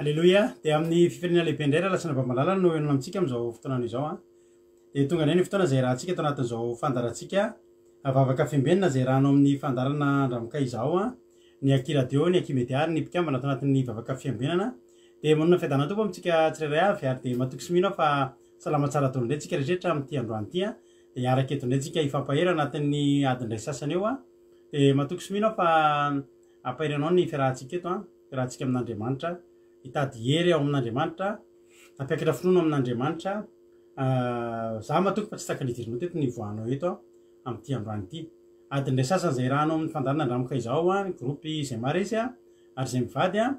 Alléluia. Dia amin'ny fifirinana lehibe indray raha lasina mamalala no enona amintsika amin'izao fotoana izao a. Dia tonga indray ny fotoana izay rahantsika eto anatin'izao fandarantsika vavaka fiambenana izay rahanao amin'ny fandarana andramokay izao a. Ny Aki radio, ny Aki media ary ny mpikambana ato anatin'ny vavaka fiambenana. Dia manana fiadanana tompo amintsika tsirairay avy ary dia matoky sy mino fa salama tsara tony indray tsika rehetra amin'ity androany ity a. Dia araka eto indray tsika ifampahera anatin'ny adiny iray sasany eo a. Dia matoky sy mino fa ampaheranao ny fiarahantsika eto a. Fiarahantsika amin'Andriamanitra. Hitady hery ao amin'Andriamanitra, ampiakatra finoana amin'Andriamanitra. Za matoky fa tsy taka nidirinao teto ny voanao eto amin'ity androany ity. Adiny iray sasany izay rahanao amin'ny fandarana andramokay izao a, ny groupe izay maresy a, ary izay mivady a,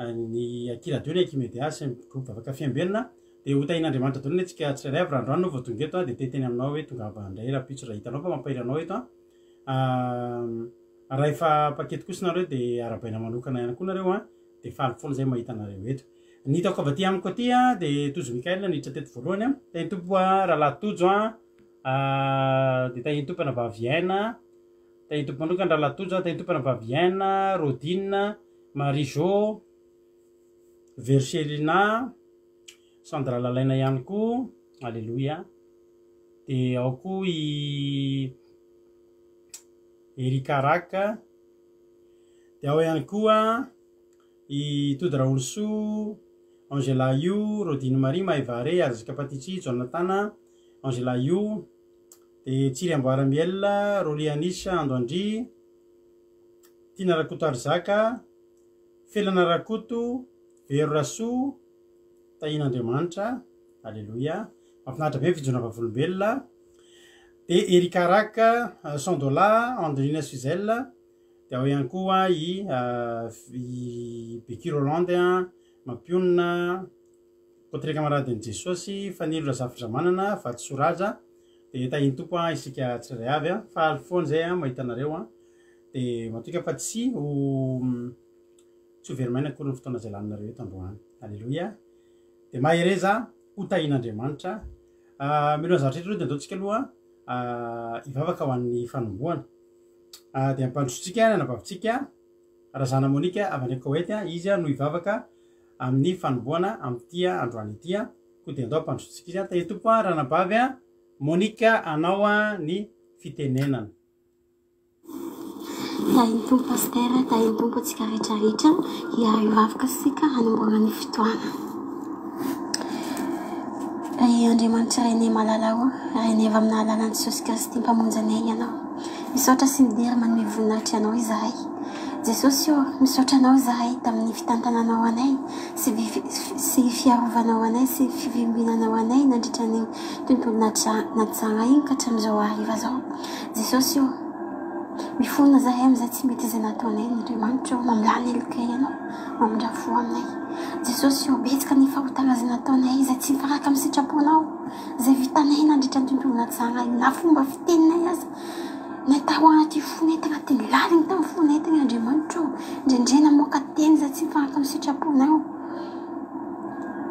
ny Aki radio, ny Aki media sy ny groupe vavaka fiambenana. Dia hotahin'Andriamanitra daholo antsika tsirairay avy raha androany no vao tonga eto a, dia teteny aminao hoe tongava indray rapitso raha hitanao fa mampaheranao eto a. Raha efa paketo kosa nareo dia arabaina manokana ihany koa nareo a. Dia faly foana izay mahita anareo eto. Ny hitako avy aty amiko aty a, dia Tojo Mikael niditra teto voalohany a. Tahiny tompo a Rahalahy Tojo a. Dia tahiny tompo ana Vaviaina. Tahiny tompo manokana Rahalahy Tojo a. Tahiny tompo ana Vaviaina, Rodine, Marie-Jo, Verselina, Sandra Lalaina ihany koa. Alléluia. Dia ao koa i Erika Raka. Dia ao ihany koa i Tody Raolso, Angela Io, Rodine Marie, Maivare, Azaka Patitsi, Jonathan, Angela Io, dia Tsiry Amboaramiel, Roly Anisha, Andoandry, Tina Rakoto Arzaka, Felana Rakoto, Vero Raso, Tahin'Andriamanitra, Alléluia. Mahafinaritra be fijona vavolombelona. Dia Erika Raka, Sandola, Andrina Suzel. Dia ao ihany koa i Becky Rolande, Mampionina, Potre Camarade de Jesosy, Fanilo Razafitra Manana, Vaty Soraja. Dia tahiny tompo isika tsirairay avy a. Faly foana izay a mahita anareo a. Dia matoka fa tsy ho verimaina akory ny fotoana izay laninareo eto androany. Alléluia. Dia mahereza ho tahin'Andriamanitra. Milona zavatra rehetra dia ataontsika aloha ivavaka ho an'ny fanombohana. Dia ampandrosotsika nanabavitsika Razana Monika avy any Koety izy no ivavaka amin'ny fanombohana amin'ity androany ity a. Koa dia andao ampandrosotsika izy a. Tahiny tompo ranabavy Monika anao ny fitenenana. Tahiny tompo pastera, tahiny tompo antsika rehetrarehetra hiara ivavaka sika hanomboana ny fotoana. Andriamanitra Renay Malalao, Renay avy amin'ny alalan'i Jesosy Kristy mpamonjy anay ianao. Misaotra sy midery manome voninahitra anao izahay. Jesosy misaotra anao izahay tamin'ny fitantananao anay sy fiarovanao anay sy fivimbinanao anay nandritra ny tontolo natsanga iny ka hatramin'izao hariva zao. Jesosy mifonona zahay amin'izay tsy mety izay nataonay n'Andriamanitra mamilany elokay ianao mamindrafo aminay. Jesosy betsaka ny fahotana izay nataonay izay tsy mifanaraka amin'ny sitraponao izay vitanay nandritra ny tontolo natsanga iny na fomba fiteninay aza natao anaty fonety anatin'ny laliny tamin'ny fonety ny Andriamanitra indrindray namoaka teny izay tsy mifanaraka amin'ny sitraponao.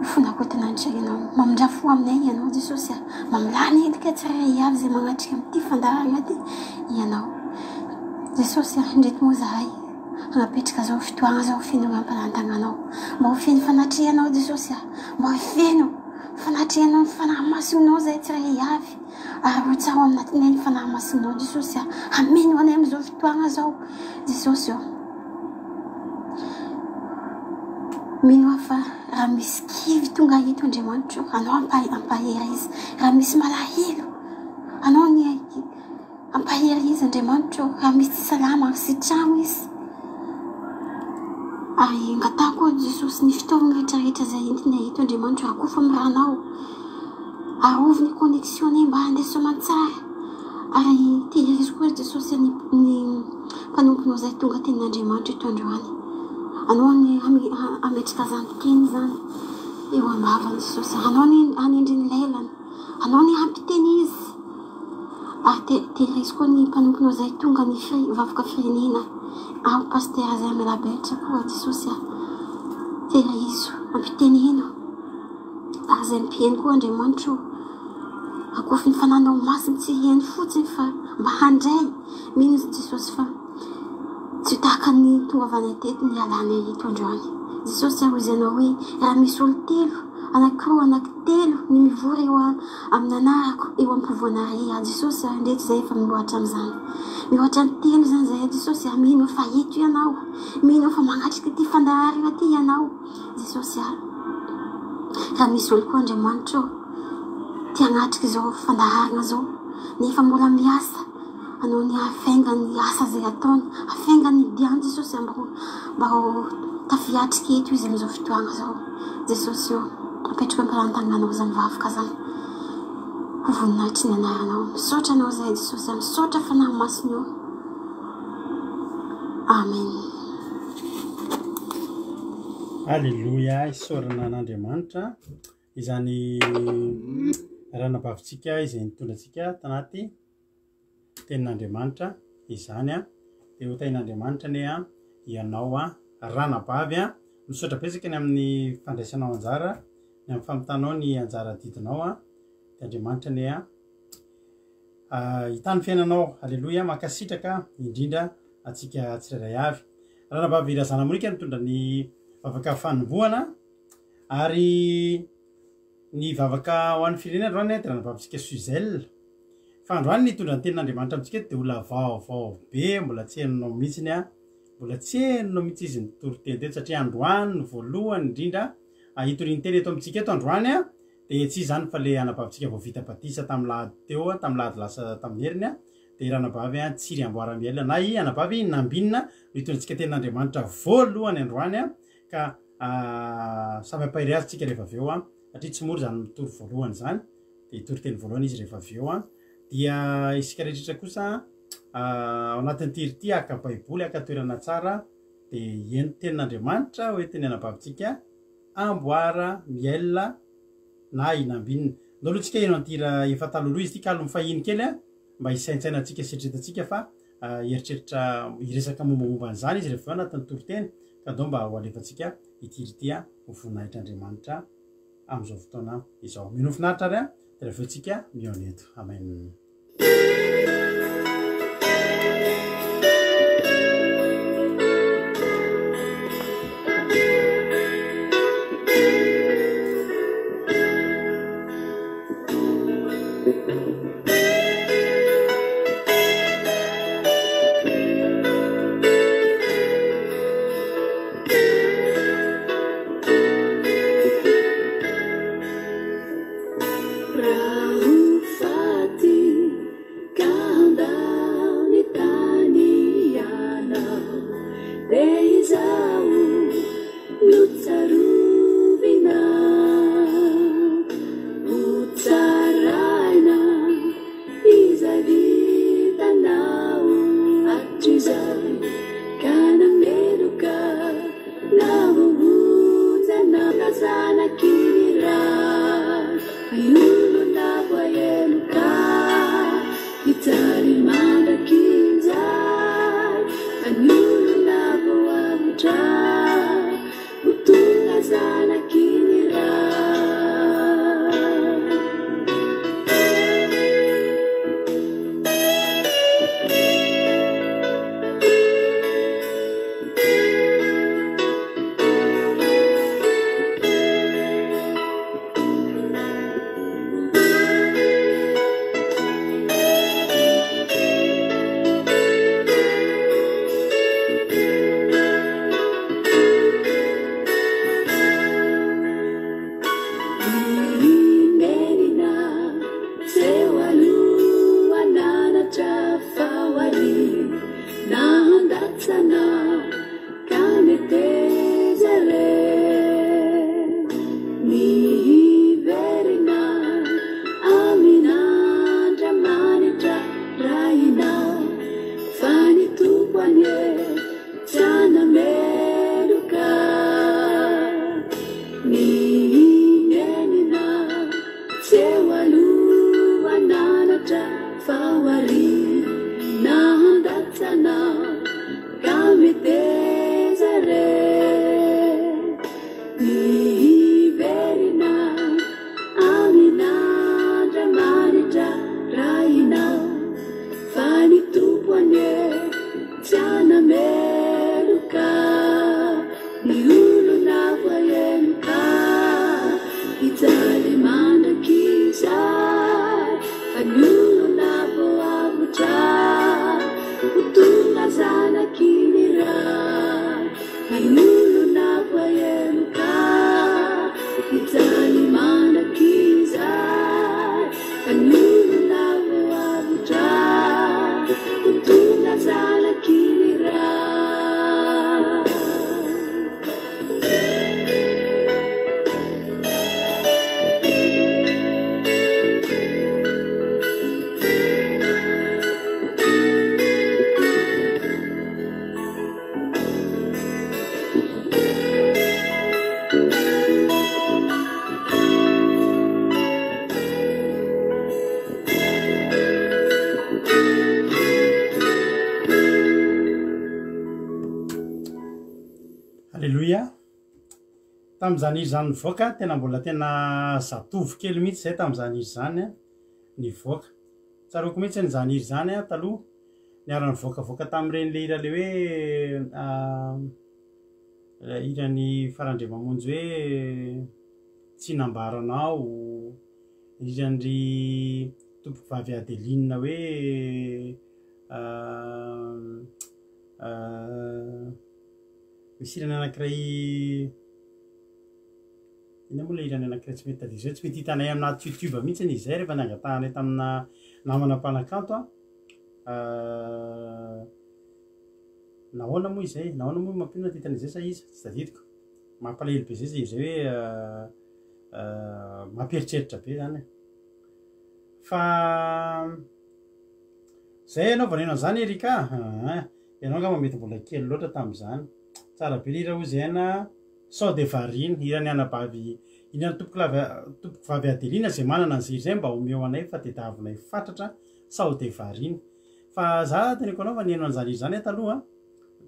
Fonakotananitra ianao mamindrafo aminay ianao Jesosy mamilany elokay tsirairay avy izay manatrika amin'ity fandarana ity ianao. Jesosy indreto moa zahay hanapetraka zao fitoagna zao feno ampanantagnanao. Mba ho feno fanatrianao Jesosy mba ho feno fanatrianao ny fanahy masonao zay tsirairay avy. Ary hotsaho aminatinay ny fanahy masonao Jesosy ameno anay amin'izao fitoagna zao Jesosy. Mino fa raha misy kivy tonga eto Andriamanitra anao ampahera izy. Raha misy malahelo anao ny ampahera izy Andriamanitra. Raha misy tsy salama sy trano izy. Ary ngatako Jesosy ny fitaovana rehetrarehetra izay entina eto Andriamanitra akofa amin'ny ranao. Arovy ny connexion mba handeha soamantsara. Ary tehirizy koa Jesosy ny mpanomponao izay tonga tenin'Andriamanitra eto androany. Anao ny ametraka zany teny zany eo ambavany Jesosy. Anao ny hanendry ny lelany. Anao ny ampiteny izy. Ary tehirizy koa ny mpanomponao izay tonga ny vavaka firenena. Ao pastera zay Melabeltra koa Jesosy tehirizo ampiteneno. Ary izay mpieny koa Andriamanitra akofa ny fananao masiny tsy hieny fotsiny fa mba handray mino Jesosy fa tsy tahaka ny tonga avy anay teto ny alana eto androany. jesosy ahozy anao hoe raha misy olo telo anakiroa anankitelo ny mivory eo amin'anarako eo ampovoanare jesosy ndreky zay efa mihoatra am'izany mihoatra ny telo zany zay jesosy mino fa eto ianao mino fa magnatriky ty fandahary aty ianao jesosy raha misy olo koa Andriamanitra ty agnatriky zao fandaharana zao nefa mbola miasa anao ny afenga ny asa zay ataony afenga ny diany jesosy mba ho tafiatriky eto izy am'izao fotoagna zao jesosy apetraka am-parantagnanao zany vafoka zany ho voninahitry ny anaranao misaotra anao zay jesosy misaotra fanahy masiny io amen. Alleluia, isaorana an'Andriamanitra izany ranabavitsika izay nitondratsika tanaty tenin'Andriamanitra izany dia ho tain'Andriamanitra ne ianao ranabavy misaotra betsaka ny amin'ny fandraisanao anjara ny amin'ny fampitanao ny anjara didinao dia Andriamanitra ne hitany fiainanao. Alleluia, makasitraka indrindra atsika tsirairay avy. Ranabavy Razana Monika nitondra ny vavaka fanombohana ary ny vavaka ho an'ny firenena androany dia ranabavitsika Suzelle fa androany nitondra ny tenin'Andriamanitra amitsika dia olona vaovao be mbola tsy henonao mihitsiny mbola tsy henonao mihitsy izy nitoroteny teto satria androany ny voalohany indrindra hitoriany teny eto amitsika eto androany dia tsy zany fa le anabavitsika vao vita batisa tamin'ny lahady teo tamin'ny lahady lasa tamin'ny heriny dia ranabavy tsiry amboara-miela na i anabavy nambinina nitondratsika tenin'Andriamanitra voalohany androany ka samy ampahiry azy tsika rehefa avy eo satria tsy mora zany mitory voalohany zany dia hitory teny voalohany izy rehefa avy eo dia isika rehetrrehetra kosa ao anatin'ny tirity aka baiboly aka toerana tsara dia eno tenin'Andriamanitra hoentiny anabavitsika amboara miela na inambinina ndalotsika eno antira efa taloloha izy ty kalo mifahiny kely mba hisaintsaina atsika setretatsika fa heritreritra hiresaka mombamomba an'izany izy rehefa anatin'ny toriteny ka dao mba ho alefatsika itirity ho voninahitran'Andriamanitra am'izao fotoana izao. Mino finaritra ary dia rehefa tsika mioneto. Amen. Sana meluka ni uluna tam'izany izy zany nivoaka tena mbola tena zatovy kely mihitsy zay tam'izany izy zany nivoaka tsaroko mihitsy nyzany izy zany taloha niara nivoakavoaka tam'ireny le ira le hoe irany farandre mamonjy hoe tsy nambaranao irandry tompoky vavy Adeline hoe misy irany anankiray ina moa le irany anankiray tsy mety tadizo tsy mety hitanay amina YouTube mihitsy izy zay rehefa niangatahanay tamina namana mpanakanto nahoana moa izay nahoana moa mampinona ty hitan'izay sa izy tsy tadidiko mampalahelo be zay zay hoe mampieritreritra be zany fa zay ianao vaneno an'izany Erika ianao angamba mety mbola kely loatra tam'izany tsara be lira ozy aina sao de varine irany anabavy inany tompoky vavy Adeline zay manana an'izay zay mba omeo anay fa tediavinay fatratra sao de varine fa za teneko anao vaneno an'izany izy zany taloha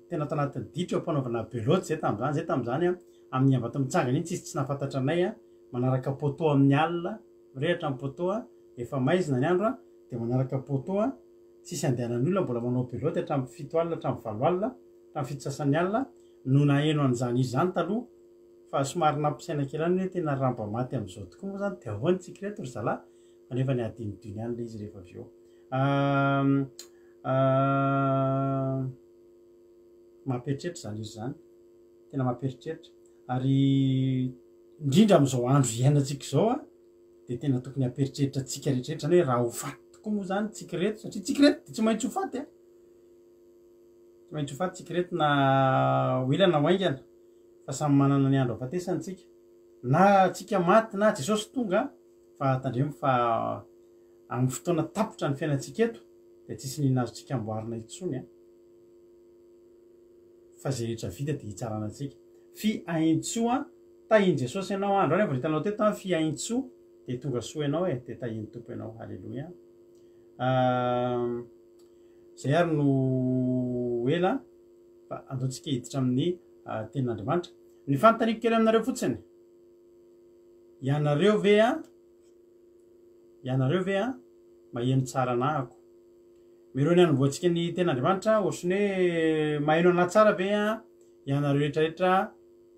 tena tanatin'ny ditro ampanaovana beloty zay tam'izany amin'ny ambato mitsangana iny tsisy tsy nafantatra anay manaraka poto amin'ny alina mirehatra amin'ny poto efa maizina ny andro de manaraka poto tsisy andehanan'ny olona mbola manao beloty hatramin'ny 7 alina hatramin'ny 8 alina hatramin'ny 7 sasany alina no naheno an'izany izy zany taloha fa somary nampisaina kely any hoe tena ramba maty am'izao tokoa moa zany de ahoany tsika reto ry zalahy kanefa ny adinidiny any le izy rehefa avy eo mamperitreritra zany izy zany tena mamperitreritra ary indrindra am'izao andro iainantsika zao de tena tokony hamperitreritra tsika rehetrarehetra zany hoe raha ho faty tokoa moa zany tsika reto satria tsika reto de tsy maintsy ho faty tsy maintsy ho faty tsika reto na hoela na hoaingana fa samy manana ny andro afatesany tsika na tsika maty na Jesosy tonga fa tandremo fa amin'ny fotoana tapotra ny fiainantsika eto de tsisy ninazo tsika amboarina itsony fa zay rehetra vita de hitsaranatsika fi aintsoa tahiny Jesosy ianao andro any vao hitanao teto fi aintso de tonga soa ianao de tahiny tompo ianao halleloia zay ary no ela fa andotsika hiditra amin'ny tenin'Andriamanitra ny fanotaniko kely aminareo fotsiny ianareo ve maheno tsara anahako miro ny anomboantsika ny tenin'Andriamanitra ohatriny hoe maheno anahy tsara ve ianareo rehetrarehetra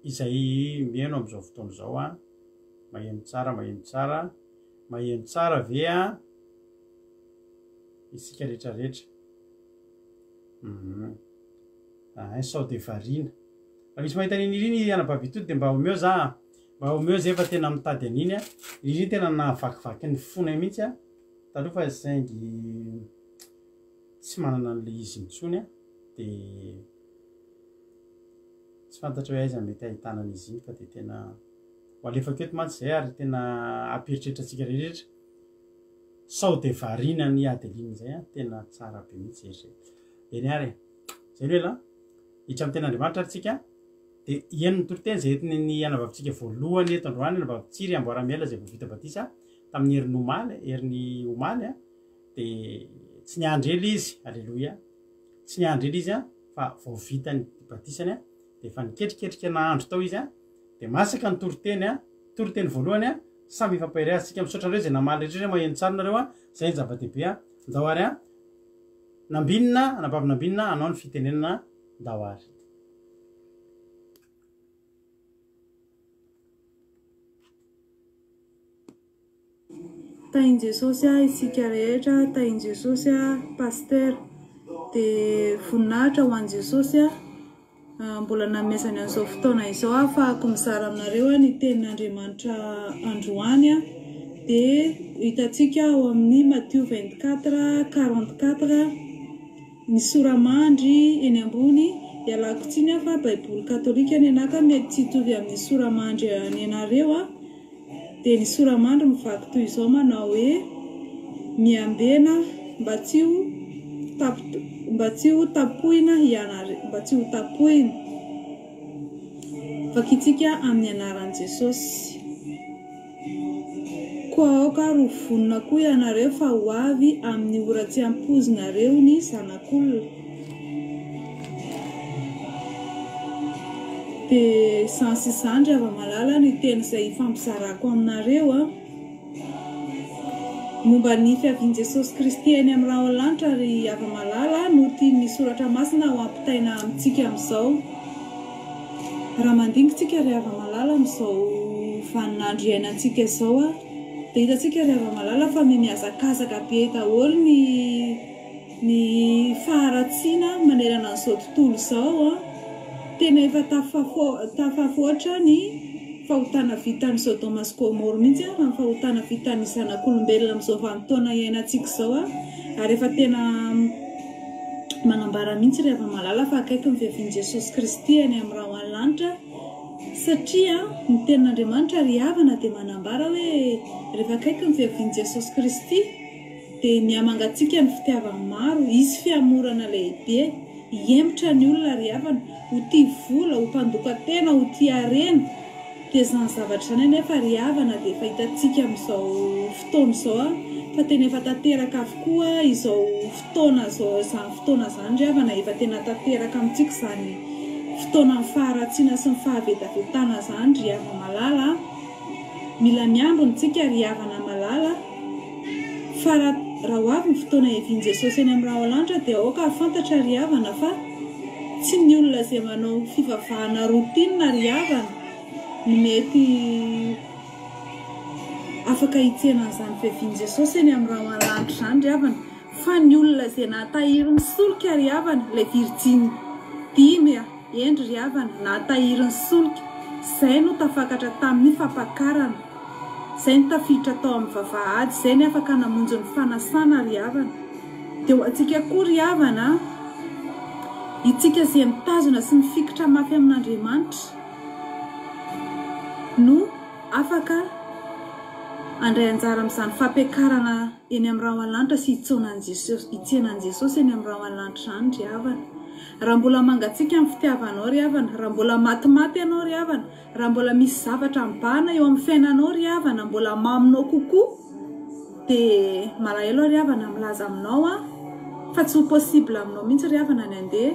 izay mihaino am'izao fotoana zao maheno tsara ve isika rehetrarehetra sao de varina raha misy mahita an'iny iriny anabavitody de mba omeo zay efa tena mitady an'iny iriny tena nahavakivaky ny fona mihitsy taloha fa zaingy tsy manana an'le izy intsony de tsy fantatra hoe aiza mety ahitanan'izy iny fa de tena ho alefako eto mantsy zay ary tena amperitreritra tsika rehetrarehetra sao de varina ny Adeline zay tena tsara be mihitsy zay eny ary zay ny ela hitra amin'ny tenin'Andriamanitra ary tsika de ieno ny toroteny zay entiny ny anavavitsika voalohany eto androany anavavitsiry amboaramiela zay vao vita batisa tamin'ny herin'ny omaly de tsy niandry ela izy alleloia tsy niandry ela izy fa vao vita ny batisany de efa niketriketrika nahandro tao izy de masaka ny toroteny voalohany samy ifampahiriatsika misaotra nareo zay namaly rehetra maheno tsara nareo zay ny zava-dehibe ndao ary nambinina anabavy nambinina anao ny fitenenana ndao ary tahiny Jesosy isika rehetra tahiny Jesosy paster de voninahitra ho an'i Jesosy mbola namesany an'izao fotoana izao ahafahako mizara aminareo ny tenin'Andriamanitra androany de hitantsika ao amin'ny Matthieu 24:44 ny soramandry eny ambony ialako tsiny fa baiboly katolika ny anaka mety tsy hitovy amin'ny soramandry any anareo de ny soramandry mivaky toy izao manao hoe miambena mba tsy ho tapoina mba tsy ho tapoina vakitsika amin'ny anaran'i Jesosy koa aoka rovonina koa ianareo fa ho avy amin'ny ora tsy ampozinareo ny zanak'olona dia sansy zandry ava-malala ny teny izay fampizarako aminareo a momba ny fiavian'i Jesosy Kristy eny amin'ny raha lanitra ary ava-malala no tia ny soratra masina ho ampitaina amintsika amin'izao. Raha mandingintsika ry ava-malala amin'izao vaninandro iainantsika izao a dia hitantsika ry ava-malala fa miazakazaka be daholo ny faharatsiana manerana an'izao tontolo izao a. Tena efa tafafoatra ny fahotana vitan'ny Sodoma sy Gomora mihitsy a, amin'ny fahotana vitan'ny zanak'olombelona amin'izao vanim-potoana iainantsika izao a. Ary efa tena manambara mihitsy ry ava-malala fa akaiky ny fiavian'i Jesosy Kristy eny amin'ny raha lanitra, satria ny tenin'Andriamanitra ry havana dia manambara hoe rehefa akaiky ny fiavian'i Jesosy Kristy dia mihamangatsika ny fitiavany maro, izy fiamorana lehibe, hiemitra ny olona ry havana, ho tia vola, ho mpandoka tena, ho tia harena. Dia izany zavatra izany anefa ry havana dia efa hitantsika amin'izao fotoana izao a, fa tena efa tanteraka avokoa izao fotoana izao, izany fotoana izany ry havana efa tena tanteraka amintsika izany fotoana ny faharatsiana sy ny fahavedavetana izany ry ava-malala. Mila miambina tsika ry havana malala fa raha ho avy ny fotoana hiavian'i Jesosy eny amin'ny raha lanitra dia aoka fantatra ry havana fa tsy ny olona izay manao fivavahana rotina ry havana ny mety afaka hitsena an'izany fiavian'i Jesosy eny amin'ny raha lanitra izany ry havana, fa ny olona izay natahiry ny solika ry havana, ilay virjiny 5 endry ry havana natahiry ny solika, izay no tafakatra tamin'ny fampakarana, izay ny tafiditra tao amin'ny vavahady, izay ny afaka namonjy ny fanasana ry havana. Dia ho antsika koa ry havana, itsika izay mitazona sy mifikitra mafy amin'Andriamanitra no afaka andray anjara amin'izany fampiakarana eny amin'ny raha lanitra sy hitsenan'i Jesosy eny amin'ny raha lanitra izany ry havana. Raha mbola mangatsika amin'ny fitiavanao ry havana, raha mbola matimaty ianao ry havana, raha mbola misy zavatra mibahana eo amin'ny fiainanao ry havana, mbola maminao kokoa, dia malahelo ry havana milaza aminao a fa tsy ho possible aminao mihitsy ry havana ny andeha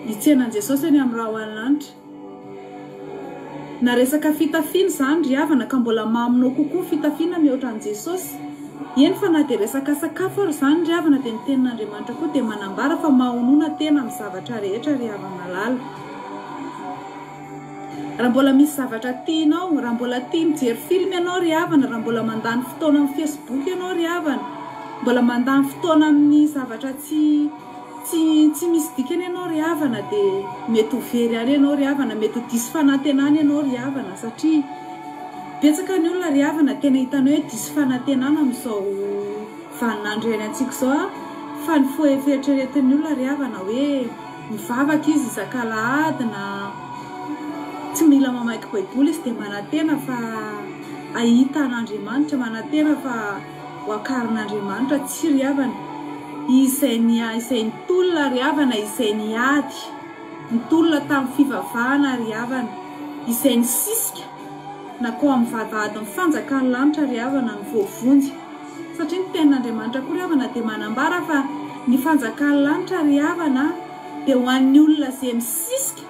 hitsenan'i Jesosy eny amin'ny raha lanitra. Na resaka fitafiana izany ry havana ka mbola maminao kokoa fitafiana mihoatra an'i Jesosy, eny fa na dia resaka sakafo ary izany ry havana dia ny tenin'Andriamanitra koa dia manambara fa mahonoana tena amin'ny zavatra rehetra ry ava-malala. Raha mbola misy zavatra tianao, raha mbola tia mijery film ianao ry havana, raha mbola mandany fotoana amin'ny Facebook ianao ry havana, mbola mandany fotoana amin'ny zavatra tsy misy dikany ianao ry havana, dia mety ho very any ianao ry havana, mety ho diso fanantenana ianao ry havana, satria betsaka ny olona ry havana tena hitanao hoe diso fanantenana amin'izao vaninandro iainantsika izao a, fa ny foeritreretin'ny olona ry havana hoe mivavaka izy isak'alahady na tsy mila mamaky baiboly izy dia manantena fa ahita an'Andriamanitra, manantena fa hoakarin'Andriamanitra. Tsy ry havana, izay nitolona ry havana, izay niady nitolona tamin'ny fivavahana ry havana, izay nisisika na koa amin'ny vavahady ny fanjakan'ny lanitra ry havana ny voavonjy, satria ny tenin'Andriamanitra koa ry havana dia manambara fa ny fanjakan'ny lanitra ry havana dia ho an'ny olona izay misisika,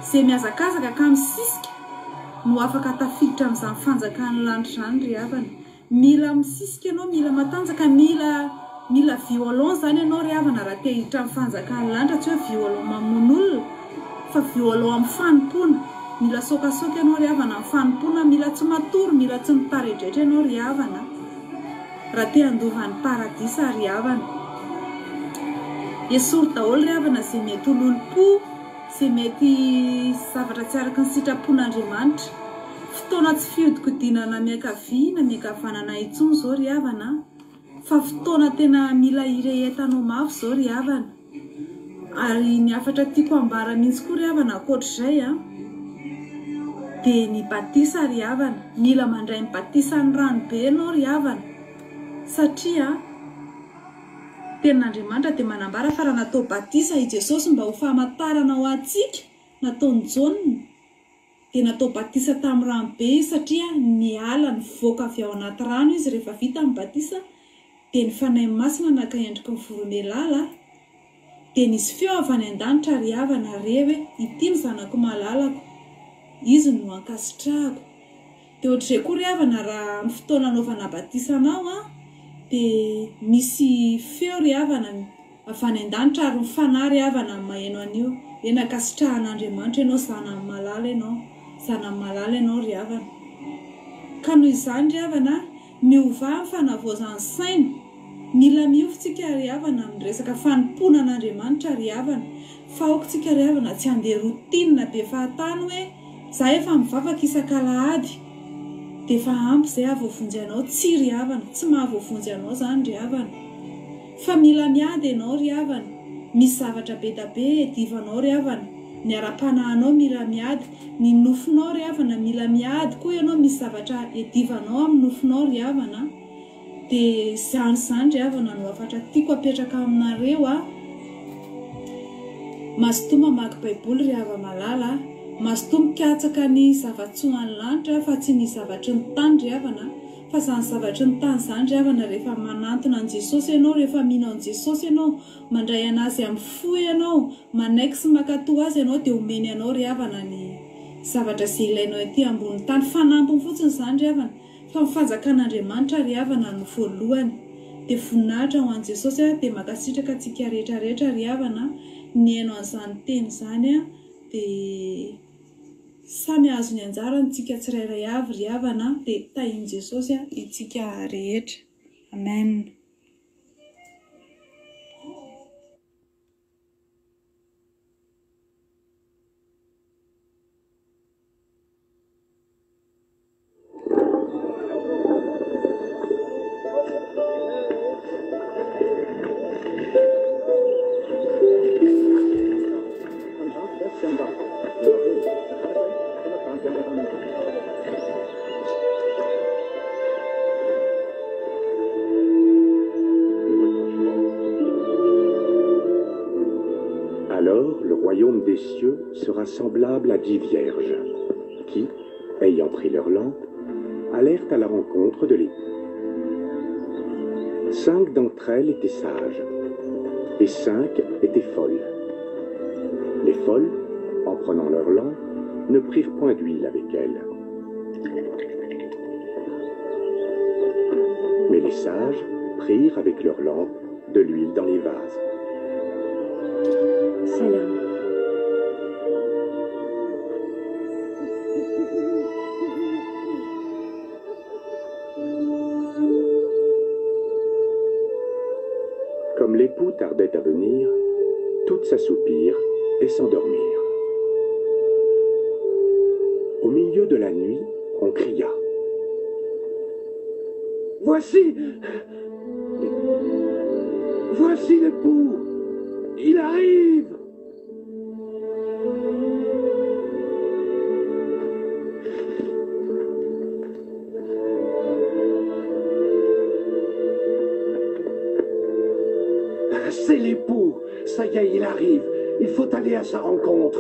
izay miazakazaka ka misisika no afaka tafiditra amin'izany fanjakan'ny lanitra izany ry havana. Mila misisika ianao, mila matanjaka, mila violon izany ianao ry havana raha te hiditra amin'ny fanjakan'ny lanitra, tsy hoe violon mamono olona fa violon amin'ny fanompona. Mila sokasoka ianao ry havana amin'ny fanompona, mila tsy matory, mila tsy mitaredratra ianao ry havana raha te handovan'ny paradisa ry havana. Esory daholo ry havana izay mety ololo-po, izay mety zavatra tsy araka ny sitrapon'Andriamanitra, fotoana tsy fihodinkodinana miankavia na miankavanana intsony izao ry havana, fa fotoana tena mila irehetanao mafy izao ry havana. Ary ny afatra tiako ambara mihitsy koa ry havana ankoatr'izay a, dia ny batisa ry havana, mila mandray ny batisa ny ranobe ianao ry havana, satria tenin'Andriamanitra dia manambara fa raha natao batisa i Jesosy mba ho famantarana ho antsika, nataony Jaonina dia natao batisa tamin'ny ranobe satria niala nivoaka avy ao anaty rano izy rehefa vita amin'ny batisa, dia ny fanahy masina naka endriky ny voromailala dia nisy feo avy any an-danitra ry havana re hoe ity ny zanako malalako, izy no ankasitrahako. Dia ohatr'izay koa ry havana raha amin'ny fotoana anaovana batisanao dia misy feo ry havana avy any an-danitra ary mifanahy ry havana maheno an'io hoe nakasitrahan'Andriamanitra ianao, zanany malala ianao, zanany malala ianao ry havana. Ka noho izany ry havana, miova ny fanavaozan'ny saina, mila miofitsika ry havana amin'ny resaka fanompoana an'Andriamanitra ry havana. Fa aokontsika ry havana tsy handeha rotina be fahatany hoe za efa mivavaka isan-kalahady dia efa ampy izay ahavoavonjy anao. Tsy ry havana, tsy mahavoavonjy anao zany ry havana. Fa mila miady ianao ry havana. Misy zavatra be da be edivanao ry havana. Ny ara-panahinao mila miady, ny nofinao ry havana mila miady koa ianao. Misy zavatra edivanao amin'ny nofinao ry havana. Dia zany ry havana no afatra tiako apetraka aminareo. Mazotoa mamaky baiboly ry hava malala, mazotoa mikatsaka ny zavatsoan'ny lanitra fa tsy ny zavatry ny tany ry havana. Fa zany zavatry ny tany zany ry havana rehefa manantona an Jesosy ianao, rehefa mino an Jesosy ianao, mandray anazy amin'ny fo ianao, manaiky sy makatoa azy ianao, dia omeny anao ry havana ny zavatra izay ilainao ety ambony tany. Fanampiny fotsiny zany ry havana, fa ny fanjakan'Andriamanitra ry havana no voalohany. Dia voninahitra ho an Jesosy dia makasitraka antsika rehetrarehetra ry havana ny haino an'izany teny zany dia samy azo ny anjarany tsika tsirairay avy ry havana. Dia tahian Jesosy itsika rehetra. Amen. Alors le royaume des cieux sera semblable à 10 vierges qui, ayant pris leur lampe, allèrent à la rencontre de l'époux. 5 d'entre elles étaient sages, et 5 étaient folles. Les folles, en prenant leur lampe, ne prirent point d'huile avec elles. Mais les sages prirent avec leur lampe de l'huile dans les vases. Salam. Comme l'époux tardait à venir, toutes s'assoupirent et s'endormirent. Au milieu de la nuit, on cria. Voici l'époux, il arrive. C'est l'époux, ça y est, il arrive. Il faut aller à sa rencontre.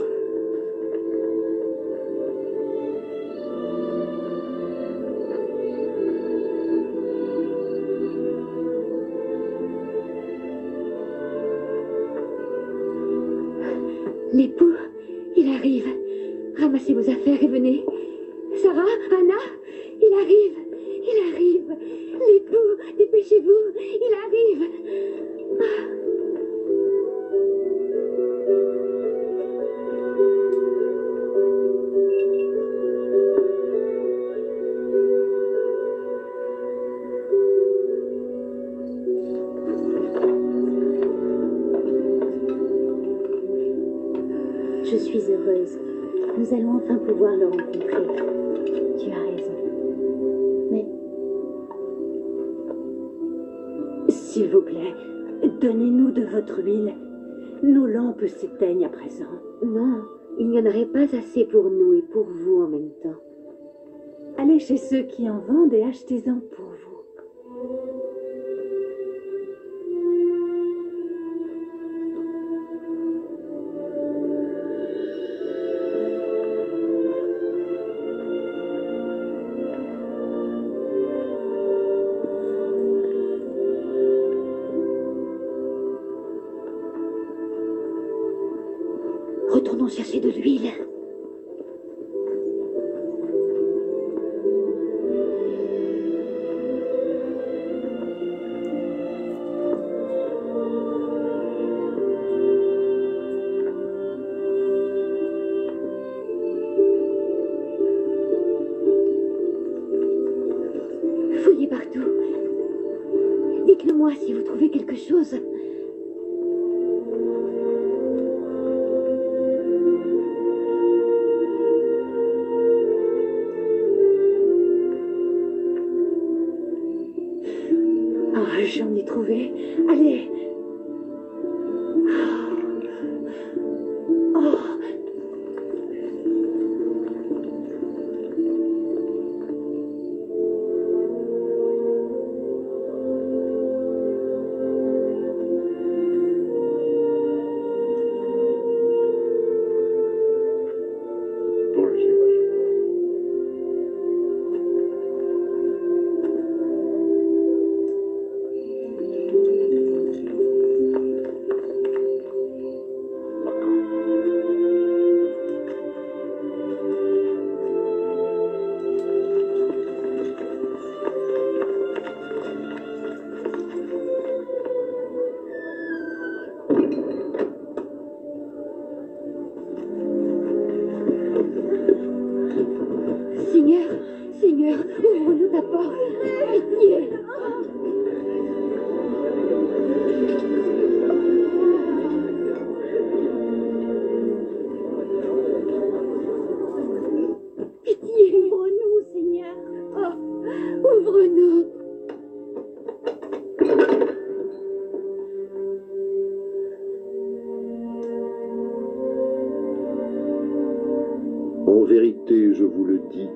L'époux, il arrive. Ramassez vos affaires et venez. Sarah, Anna, il arrive. Il arrive. L'époux, dépêchez-vous, il arrive. Je suis heureuse. Nous allons enfin pouvoir le rencontrer. Tu as raison. Mais, s'il vous plaît, donnez-nous de votre huile. Nos lampes s'éteignent à présent. Non, il n'y en aurait pas assez pour nous et pour vous en même temps. Allez chez ceux qui en vendent et achetez-en pour vous. retournons chercher de l'huile. Fouillez partout. Dites-le-moi si vous trouvez quelque chose. J'en ai trouvé. Allez. Oh. Seigneur, ouvre-nous ta porte. Pitié. Pitié, ouvre-nous, Seigneur. Oh, ouvre-nous. En vérité, je vous le dis,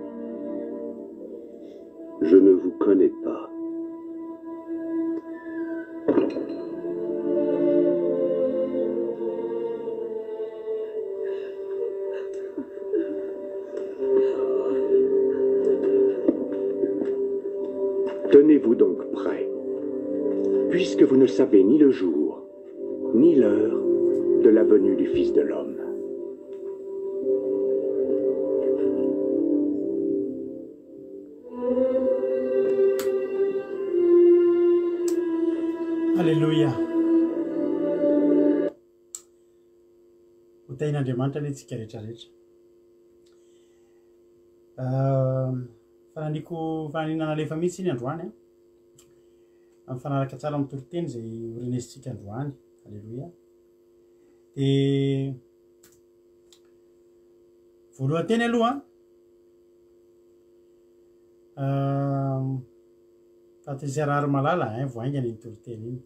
je ne vous connais pas. Tenez-vous donc prêts, puisque vous ne savez ni le jour, ni l'heure de la venue du Fils de l'homme. Alléluia. Utain'Andriamanitra ny tsika rehetrarehetra. Fananiko faninana alefa mihitsy iny androany amin'ny fanaraka tsara amin'ny toriteny zay orenesitsika androany. Alléluia. De voalohanteny aloha fatizarary malala voaingany ny toriteny iny.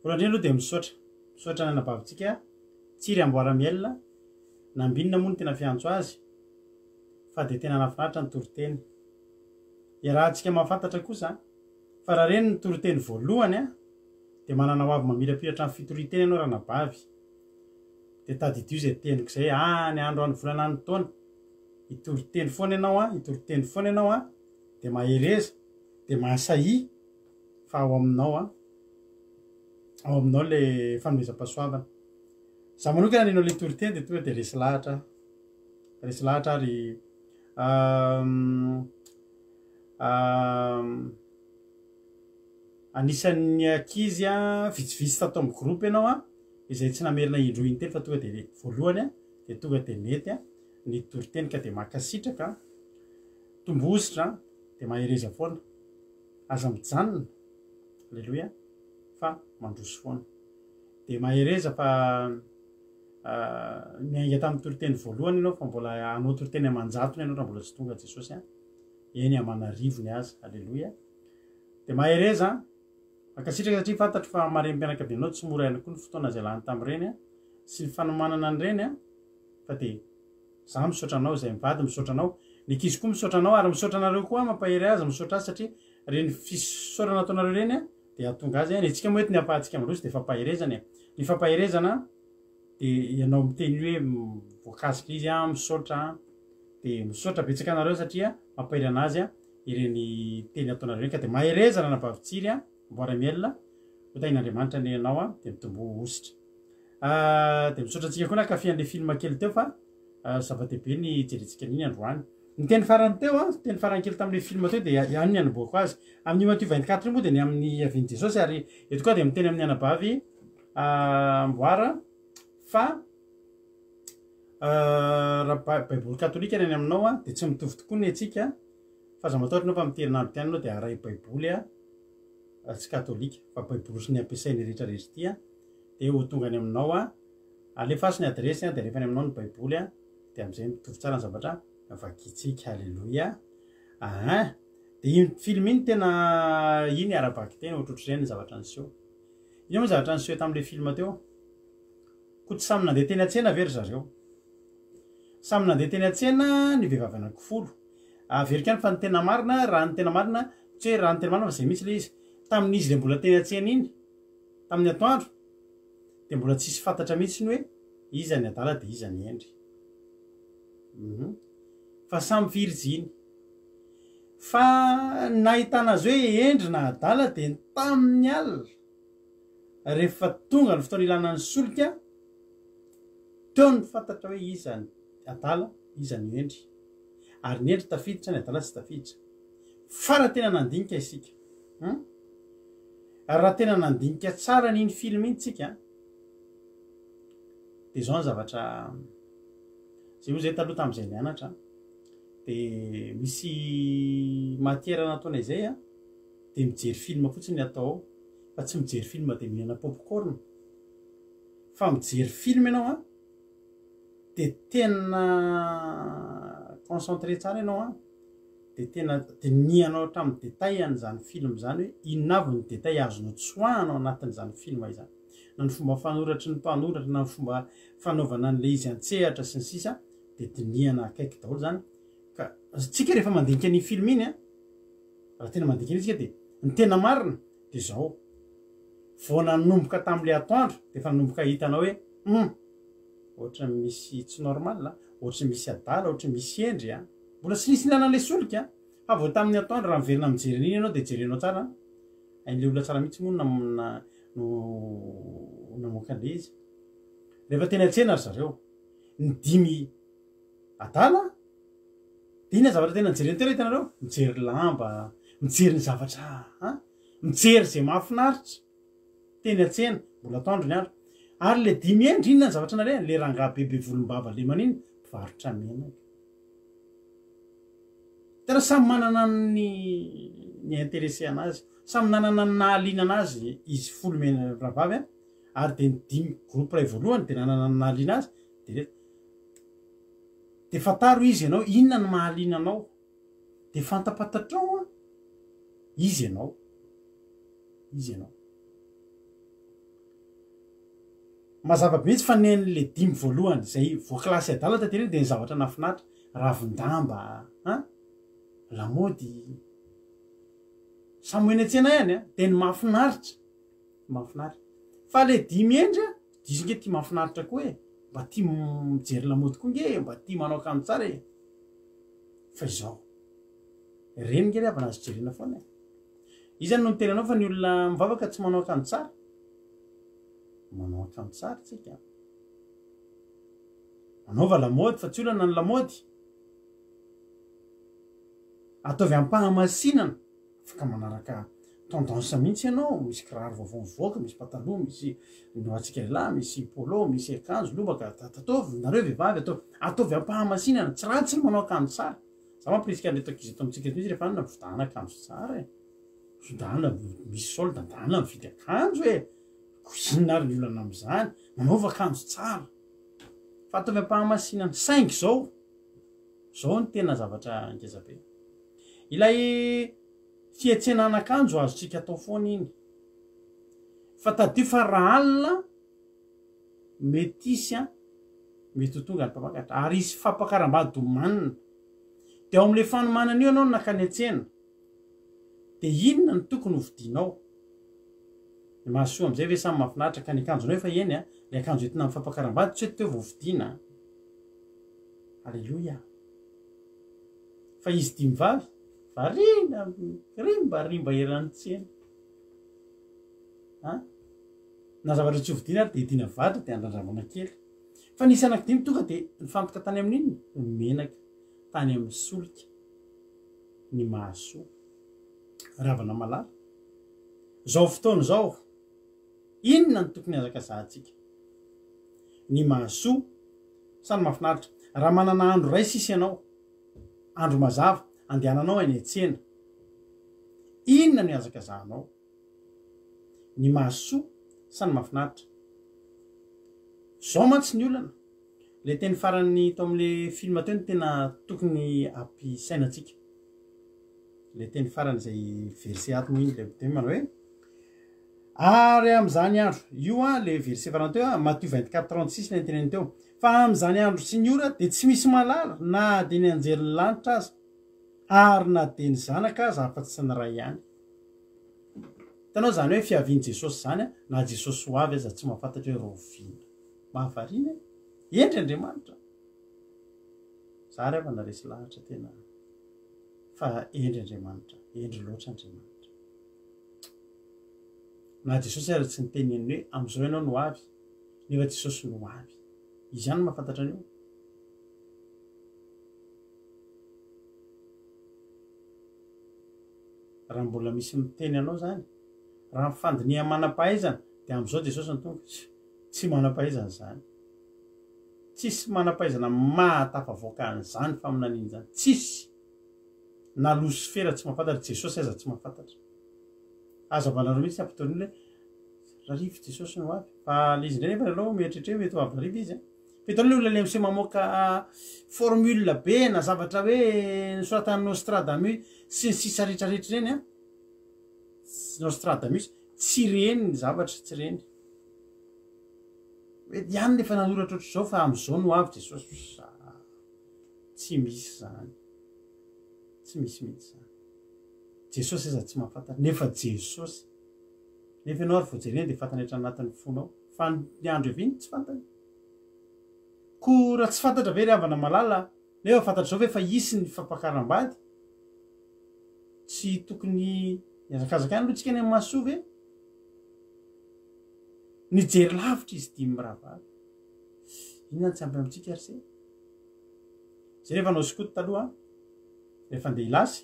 Voalohany aloha dia misaotra nanabavitsika tsiry amboara miel nambinina moa ny tena fiantso azy fa dia tena nafinaritra ny toriteny. Iarahantsika mahafantatra kosa fa raha reny ny toriteny voalohany dia manana ho avy mamirapiratra ny fitoriteny ianao raha nabavy dia tadidio zay teniko zay ny andro any volana ny taona itoriteny foana ianao dia mahereza dia mahasahi fa ao aminao le fanomezam-pahasoavana. Za manokana ninao le toriteny dia tonga dia resy lahatra ary anisan'ny ankizy vitsivitsy tato amin'ny groupe ianao izay tsy namerina indroa intely fa tonga dia voalohany dia tonga dia mety ny toriteny ka dia makasitraka tombositra dia mahereza foana aza mijanona. Alleluia. Fa mandroso foana dia mahereza fa miainga tamin'ny toriteny voalohany ianao fa mbola anao toriteny amanjatony ianao raha mbola tsy tonga Jesosy eny amanarivony azy. Alleluia. dia mahereza makasitraka satria fantatro fa marem-pianakavianao tsy mora ihany koa ny fotoana zay lany tamin'ireny sy ny fanomanana an'ireny fa dia za misaotra anao zay mivady misaotra anao ny ankizy koa misaotra anao ary misaotra anareo koa mampahery azy misaotra azy satria reny fisaorana ataonareo reny dia ahatonga azy ny antsika moety ny ampahantsika amin'irosy dia fampaherezana ny fampaherezana dia ianao miteny hoe voakasika izy misaotra dia misaotra betsaka anareo satria mampahery anazy ireny teny ataonareo ka dia maherezana nabavitsiry mboara miel ho tain'Andriamanitra ny ianao dia mitombo ositra. de misaotra antsika koa na kafian'le film kely teo fa zava-dehibe ny jerentsika n'iny androany ny teny farany teo a teny farany kely tamin'le film teo de any anaboako azy amin'ny Matthieu 24 moa de ny amin'ny avian'i Jesosy ary eto koa de miteny amin'ny anabavy mboara fa raha baiboly katolika ny aminao a de tsy mitovy tokoa ny atsika fa za mataotry anao fa miterinandro tiany anao de aray baiboly a tsy katolika fa baiboly sy ny ampiasainy rehetrarehetra ty a de ho tonga any aminao a alefa sy ny adresy a de rehefa ny aminao ny baiboly a de am'izay mitovy tsara ny zavatra vakitsika halleloia de iny film iny tena iny arabaky tena ohatrohatr'izay ny zavatra niseho io moa zavatra niseho tam'le film teo ko tsy samy nandeha teny atsena very zareo samy nandeha teny atsena ny vehivavy anankifolo averika any fa ny tena marina raha ny tena marina tsy hoe raha ny tena marina fa zay mitsy le izy tamin'izy le mbola teny atsena iny tamin'ny atoandro de mbola tsisy fantatra mihitsy ny hoe iza ny adala de iza ny endry fa samy firijiny fa nahitana azy hoe endry na adala de tamin'ny alina rehefa tonga ny fotoana ilana ny solika teo ny fantatra hoe iza ny adala iza ny endry ary ny endry tafiditra ny adala tsy tafiditra fa raha tena nandinika isika raha tena nandinika tsara n'iny film iny tsika de zao ny zavatra zay moa zay taloha tam'izay nianatra de misy matiera nataonay zay a de mijery film fotsiny atao fa tsy mijery film de mihinana popcorn fa mijery film ianao a de tena concentré tsara ianao a de tena de nianao hatramin'ny détail an'izany film zany hoe inona avy ny détail azonao tsoahanao anatin'izany film izany na ny fomba fanoratry ny mpanoratra na ny fomba fanaovana an'le izy an-tsehatra sy ny sisa de diniana akaiky daholo zany ka tsika rehefa mandinika ny film iny a raha tena mandinika iny tsika de ny tena marina de zao vao nanomboka tam'le atoandro de fa nanomboka hitanao hoe ohatra misy tsy normal ohatra misy adala ohatra misy endry a mbola tsy nisy ilana le solika fa vao tamin'ny atoandro raha miverina mijeren'iny ianao de jerenao tsara ain'le olona tsara mihitsy moa no namoaka an'le izy rehefa teny atsena ry zareo ny 5 adala de ina zavatra tena nijereny tena hitanareo mijery lamba mijery ny zavatra mijery zay mahafinaritra teny atsena mbola atoandro ny andro ary le 5 endry inona ny zavatra nare le rangaha bebe volombava le maniny mpivarotra menaka tena samy manana ny intéressé anazy samy nanana ny nahaliana anazy izy folo mena rahavavy ary de ny 5 groupe ray voalohany de nanana ny nahaliana azy de fataro izy ianao inona ny mahaliana anao de fantapatatrao a izy ianao mazava be mihitsy fa nen'le 5 voalohany zay voakilasy adala tateriny de ny zavatra nafinatra ravindamba lamody samy eny atsena ihany de ny mahafinaritra fa le 5 endry diso nge ty mahafinaritra koa mba ty mijery lamody koa nge mba ty manao akanjo tsara fa izao reny nge le avy anazy jerena foana izany no nitenanao fa ny olona mivavaka tsy manao akanjo tsara manao akanjo tsara tsika manaova lamody fa tsy olana ny lamody ataovy ampahamasinana afaka manaraka tendance mihitsy ianao misy kiraro vaovao mivoaka misy pataloha misy noatsika lehilahy misy polo misy akanjo lobaka ataovy nareo vehivavy ataovy ampahamasinana tsy ratsy ny manao akanjo tsara za mampirisika an'le takizy eto amitsika mihitsy rehefa anina vidana akanjo tsara vidana misy solde andana mividy akanjo inona ary ny olana am'izany manaova akanjo tsara fa ataovy ampahamasinana saingy zao ny tena zavatra ngezabe ilay fietsenan'akanjo azotsika atao foana iny fa tadio fa raha alina mety isy mety ho tonga ny mpamakatra ary isy fampakaram-bady manina de ao am'le fanomanana io ianao nakany atsena de inona ny tokony hovidinao ny mahasoa am'izay ve samy mahafinaritra ka ny akanjonao efa eny le akanjo entina amin'ny fampakaram-bady tsy hoe teo voavidina alleloia fa izy 5 vavy va rimba eran'ny tsena na zavatra tsy hovidina ary de dina vatra de andradramana kely fa nisy anankidimy tonga de nifantoka tany amin'iny menaka tany amin'ny solika ny mahasoa ravana malala zao fotoana zao inona ny tokony azaka zahantsika ny mahasoa sany mahafinaritra raha manana andro ray sisy ianao andro mazava andehananao any an-tsena inona ny azaka zahanao ny mahasoa sany mahafinaritra zao mantsy ny olana le teny farany to am'le film teo ny tena tokony ampisainatsika le teny farany zay verse ato moa iny le teny manao hoe ary am'izany andro io le verse farany teo Matthieu 24:36 le teneny teo fa am'izany andro sy ny ora de tsy misy malala na de ny anjery lanitra aza ary na de ny zanaka aza afa-tsy ny ray ihany tanao zany hoe fiaviany Jesosy zany na Jesosy ho avy aza tsy mahafantatra hoe rovina mahavarina endry Andriamanitra za rehefa naresy lahatra tena fa endry Andriamanitra endry loatra Andriamanitra na Jesosy ary tsy niteneny hoe am'izao ianao no avy nefa Jesosy no avy izy ihany mahafantatra an'io raha mbola misy miteny anao zany raha mifandiniha manam-pahaizana de am'izao Jesosy ny tonga tsy manam-pahaizana zany tsisy manam-pahaizana mahatafavoaka an'izany faminaniana zany tsisy na Lucifera tsy mahafantatra Jesosy aza tsy mahafantatra aza vanareo mihitsy ampitorin'le rarivo Jesosy no avy fa le izy ndray nefa aloha mieritreritra hoe mety ho avy rarivo izy fitan'le olona le am'se mamoaka formule be na zavatra hoe nisoratan'ny Nostradamus sy ny sisa rehetrarehetra reny Nostradamus tsy reny ny zavatra tsy reny hoe ihany nefa nanoratra ohatr' zao fa am'izao no avy Jesosy tsy misy zany tsy misy mihitsy zany Jesosy aza tsy mahafantatra nefa Jesosy nefa ianao ary voajerena de fantany hatra anatin'ny fonao fa ny andro eviny tsy fantany ko raha tsy fantatra ve ry havana malala nefa fantatra zao ve fa isy ny fampakaram-bady tsy tokony iazakazaka any aloha tsika any amin'ny mahasoa ve nijery lavitra izy dimy miravary inona tsy ampy amintsika ary se zay rehefa nao skoto taloha rehefa andeha hilasy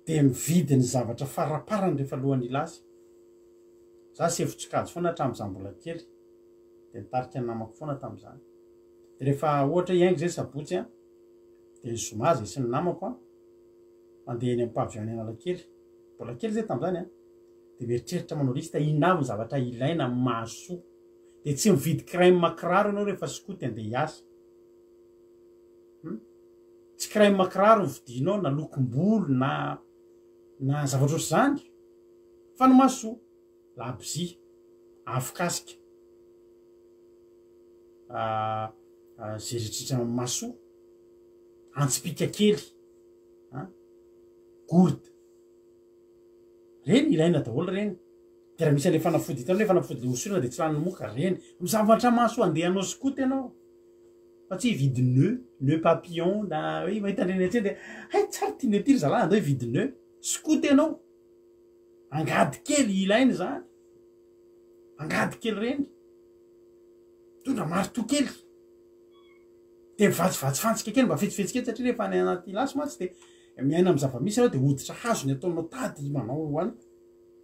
de mividy ny zavatra faraparany rehefa alohan'ny hilasy za sy hevi-tsokajy foana hatramin'izany mbola kely de nitarika ny namako foana tam'izany de rehefa ohatra iaingo zay sabotsy de ny zoma zay sy ny namako mandeha eny ampaviany Analakely mbola kely zay tam'izany de mieritreritra manao lista inavy ny zavatra ilaina mahasoa de tsy mividy crème makiraro ianao rehefa skoty andeha hiasa tsy crème makiraro vidinao na lokom-bolo na zavatra ohatr' zany fa ny mahasoa labzy afokasika zay rehetrrehetra mahasoa antsipika kely gourde reny ilaina daholo reny de raha misy ale fanafody hitanao le fanafody le hosorana de tsy lany moka reny mizavatra mahasoa andeha anao skoty ianao fa tsy hividy nœud papillon na hoe mahita andreny atsy de hay tsara tiany tiry zalahy andao hividy nœud skoty ianao angady kely ilaina zany angady kely reny tondra marito kely de mivatsivatsy fantsika kely mba fetsifetsy kely satria rehefa any anaty lasy matsy de miaina amy zava-misy anao de hoditra hazo ny ataonao tady manao any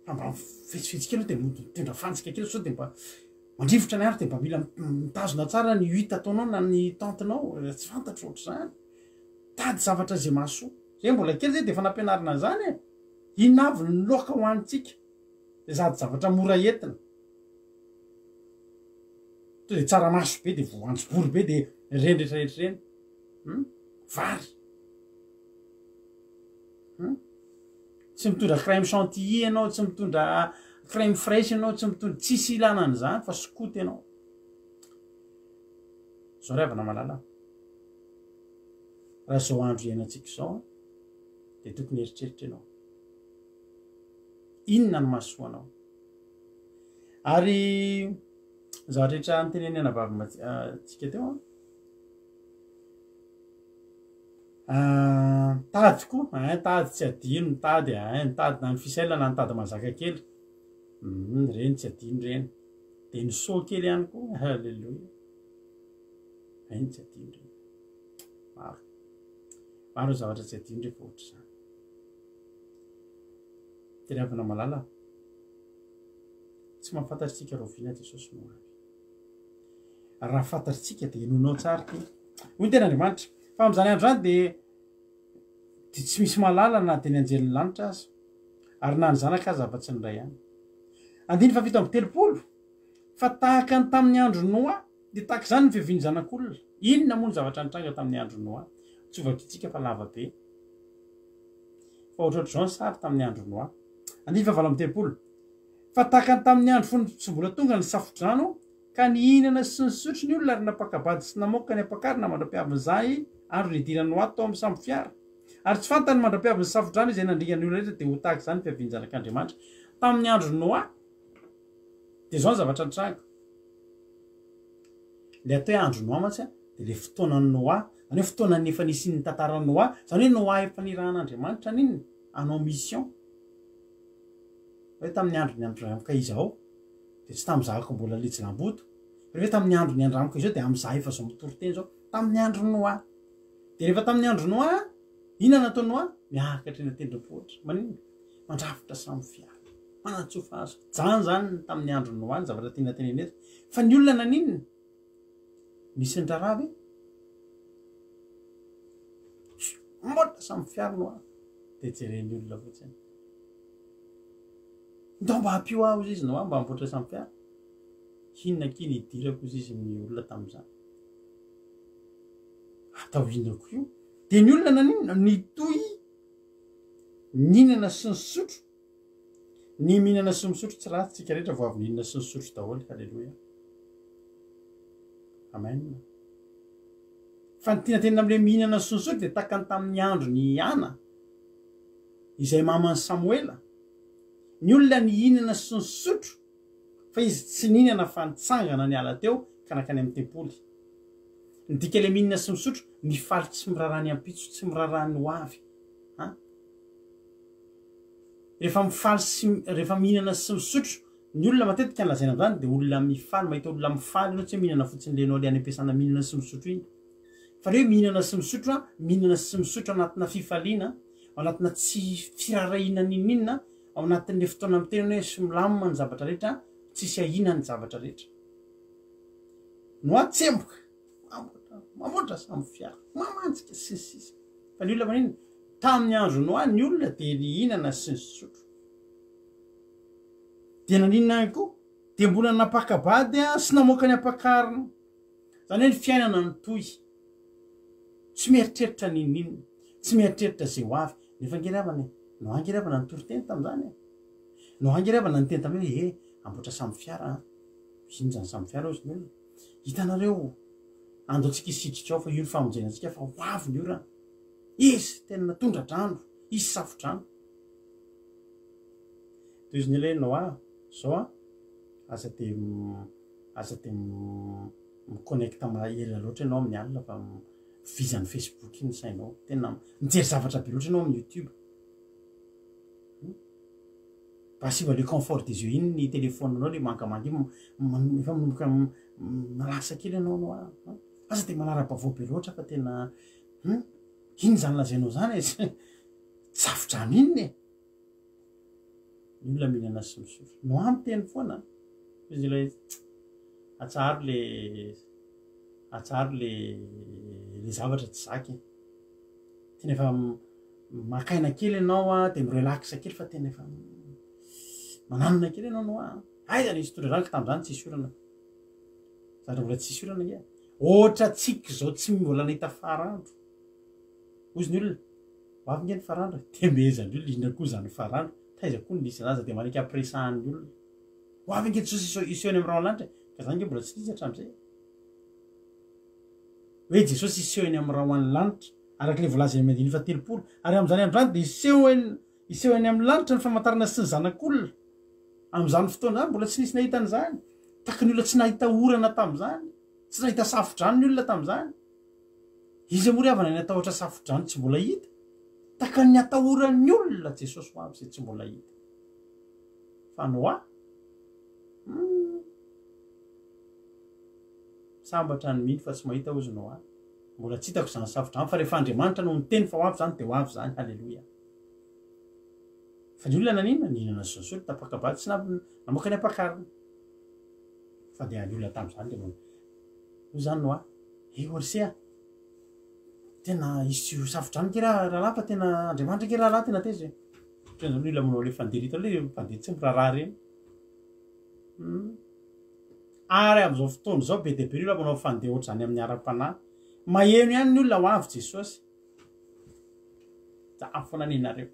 fa mba fetsifetsy kely de mitondra fantsika kely sao de mba mandrivotra ny ary de mba mila mitazona tsara ny huite ataonao na ny tentenao tsy fantatra ohatr' zany tady zavatra zay mahasoa zay mbola kely zay de efa nampianarina zany inavy ny loaka ho anitsika de zady zavatra mora entina to de tsara maso be de voanjobory be de reny rehetrarehetra reny vary tsy mitondra crème chantilly ianao tsy mitondra crème fraîche ianao tsy mitondra tsisy ilana an'izany fa skoty ianao zao ravana malala raha zao andro iainantsika zao de tokony eritreritra ianao inona ny mahasoanao ary zavatra rehetra niteneny anavavy-tsika teo tady koa tady tsy adino nitady nitady na ny fisailana nitady mazaka kely reny tsy adiny reny de ny so kely ihany koa halleloia reny tsy adiny reny maro zavatra tsy adiny rehefa ohatra zany tena avana malala tsy mahafantatritsika roviana Jesosy no avy raha fantatritsika de nonao tsara ty hoy ny ten'Andriamanitra fa am'izany andro zany de tsy misy malala na teny anjely ny lanitra azy ary na ny zanaka azy afa-tsy ny ray ihany andiny fa fito amby telopolo fa tahaka ny tamin'ny andro Noa de tahaka izany ny fiaviany zanak'olona inona moa ny zavatra nitranga tamin'ny andro Noa tsy ovakitsika fa lava be fa ohatrohatr' izao ny sary tamin'ny andro Noa andiny fa valo amby telopolo fa tahaka ny tamin'ny andro fony tsy mbola tonga ny safodrano ka ny hinana sy ny sotro ny olona ary napakabady sy namoaka ny ampakarina mandra-piavin'izay andro nidirany Noa tao amin'ny samby fiara ary tsy fantany mandra-piavin'ny safodrano izay nandringany olona rehetra de ho tahaka izany fiaviany zanak'Andriamanitra tamin'ny andro Noa de zao ny zavatra nitranga le atao hoe andro Noa mantsy de le fotoanany Noa zany hoe fotoanany efa nisy ny tantaran'ny Noa zany hoe Noa efa nirahan'Andriamanitra n'inona anao mission hoe tamin'ny andro ny androamika izao de tsy tam'izahako mbola lejinamboto rehefa tamin'ny andro ny andramika izao de am'izah efa zao mitory teny zao tamin'ny andro Noa de rehefa tamin'ny andro Noa inona natao Noa miakatra eny an-tendrombohitra manino mandrafitra samy fiara manatsofa azo zany tamin'ny andro Noa ny zavatra tiana teneneza fa ny olona naninona nisy ny rarave mbotra samy fiara Noa de jereny olona fotsiny ndao mba hampio aho izy izy Noa mba hamboatra samy fiara hinona kiny hidirako izy izy ny olona tamin'izany atao inako io de ny olona naninona nitoy ninana sy ny sotro ny mihinana sy misotro tsy raha tsika rehetra vo avy nihinana sy ny sotro daholo halleloia amen fa ny tiana tena am'le mihinana sy ny sotro de takany tamin'ny andro ny ana izay mamany Samoela ny olona nihinana sy ny sotro fa izy tsy nihinana fa nitsangana ny ala teo ka nakany amin'ny tempoly ny dika le mihinana sy misotro mifaly tsy mirarany ampitso tsy mirarany ho avy rehefa mihinana sy misotro ny olona matetika nlazaina am'zany de olona mifaly mahita olona mifaly anao tsy hoe mihinana fotsiny lenao le any ampiasana mihinana sy misotro iny fa le hoe mihinana sy misotro mihinana sy misotro anatina fifaliana ao anatina tsy firarahiana ninninona ao anatin'le fotoana mitena hoe sy milamina ny zavatra rehetra tsisy ahina ny zavatra rehetra no atsemboka mamboatra samy fiara mamantsika sisisy fa ny olona manino tamin'ny andro Noa ny olona de nihinana sy ny sotro de naninona any koa de mbola napakabady sy namoaka ny ampakarina zany hoe ny fiainana nytoy tsy mieritreritra ninninona tsy mieritreritra zay ho avy nefa angeravana no angeravana nitory teny tam'izany no angeravana ny teny tamy hoe amboatra samy fiara injany samy fiara ozy ny olona hitanareo andoatsika isitrika ao fa io ny famonjenantsika fa ho avy ny ora izy tena natondra drano izy safodrano to izy ny le Noa zao aza de miconnecta ela loatra ianao amin'ny alina fa vizan'ny Facebook iny sainao tena mijery zavatra be loatra ianao amin'ny YouTube basiva le confort des yeux iny ny téléphone anao le mangamanga efa manomboka malasa kely ianao Noa aza de manara-bavao be loatra fa tena iny zany lazainao zany safodrano inony ny olona mihinana sy misotro no amin'ny teny foana izy le atsary le zavatra tsy zaky tena efa makaina kely ianao de mirelaxa kely fa tena efa mananona kely ianao Noa aizany izy tondra ranoka tam'izany tsisy orana zatra mbola tsisy orana nge ohatra tsika zao tsy mbola nahita farandro ozy ny olona hoavy nge ny farandro de mezany olona inona koa zany farandro taiza koa ny nisy anazy de manika ampiresahan'ny olona hoavy nge Jesosy iseony amin'ny raolanitra ka zany nge mbola tsy nisy hatram'izay hoe Jesosy iseony amin'ny rahoan'ny lanitra arak'le volazany amin'ny andiny fa telopolo ary am'izany androany de iseony amin'ny lanitra ny famantarana sy ny zanak'olona am'izany fotoana zany mbola tsy nisy nahita an'izany taka ny olona tsy nahita orana tam'izany tsy nahita safodrano ny olona tam'izany izy moa ry havana ny atahotra safodrano tsy mbola hita taka ny atahoran'ny olona Jesosy ho avy zay tsy mbola hita fa Noa sambatra ny mihitsy fa tsy mahita ozy no mbola tsy hitako zany safotra any fa rehefa Andriamanitra no miteny fa ho avy zany de ho avy zany. Halleloia. Fa ny olona nanina nihinana zazolo tapakabaty tsy namoaka ny ampakarina fa de ny olona tamin'izany de hoy zany no Horsea tena izy safotra ny raha fa tena Andriamanitra ke raha tena tezy tena olona manao le fandirita le mpandeha tsy miraharaha reny. Ary amin'izao fotoana zao be de be olona manao fandeha ohatr'izany amin'ny ara-panahy maheno ihany ny olona ho avy Jesosy. Za foana ninareo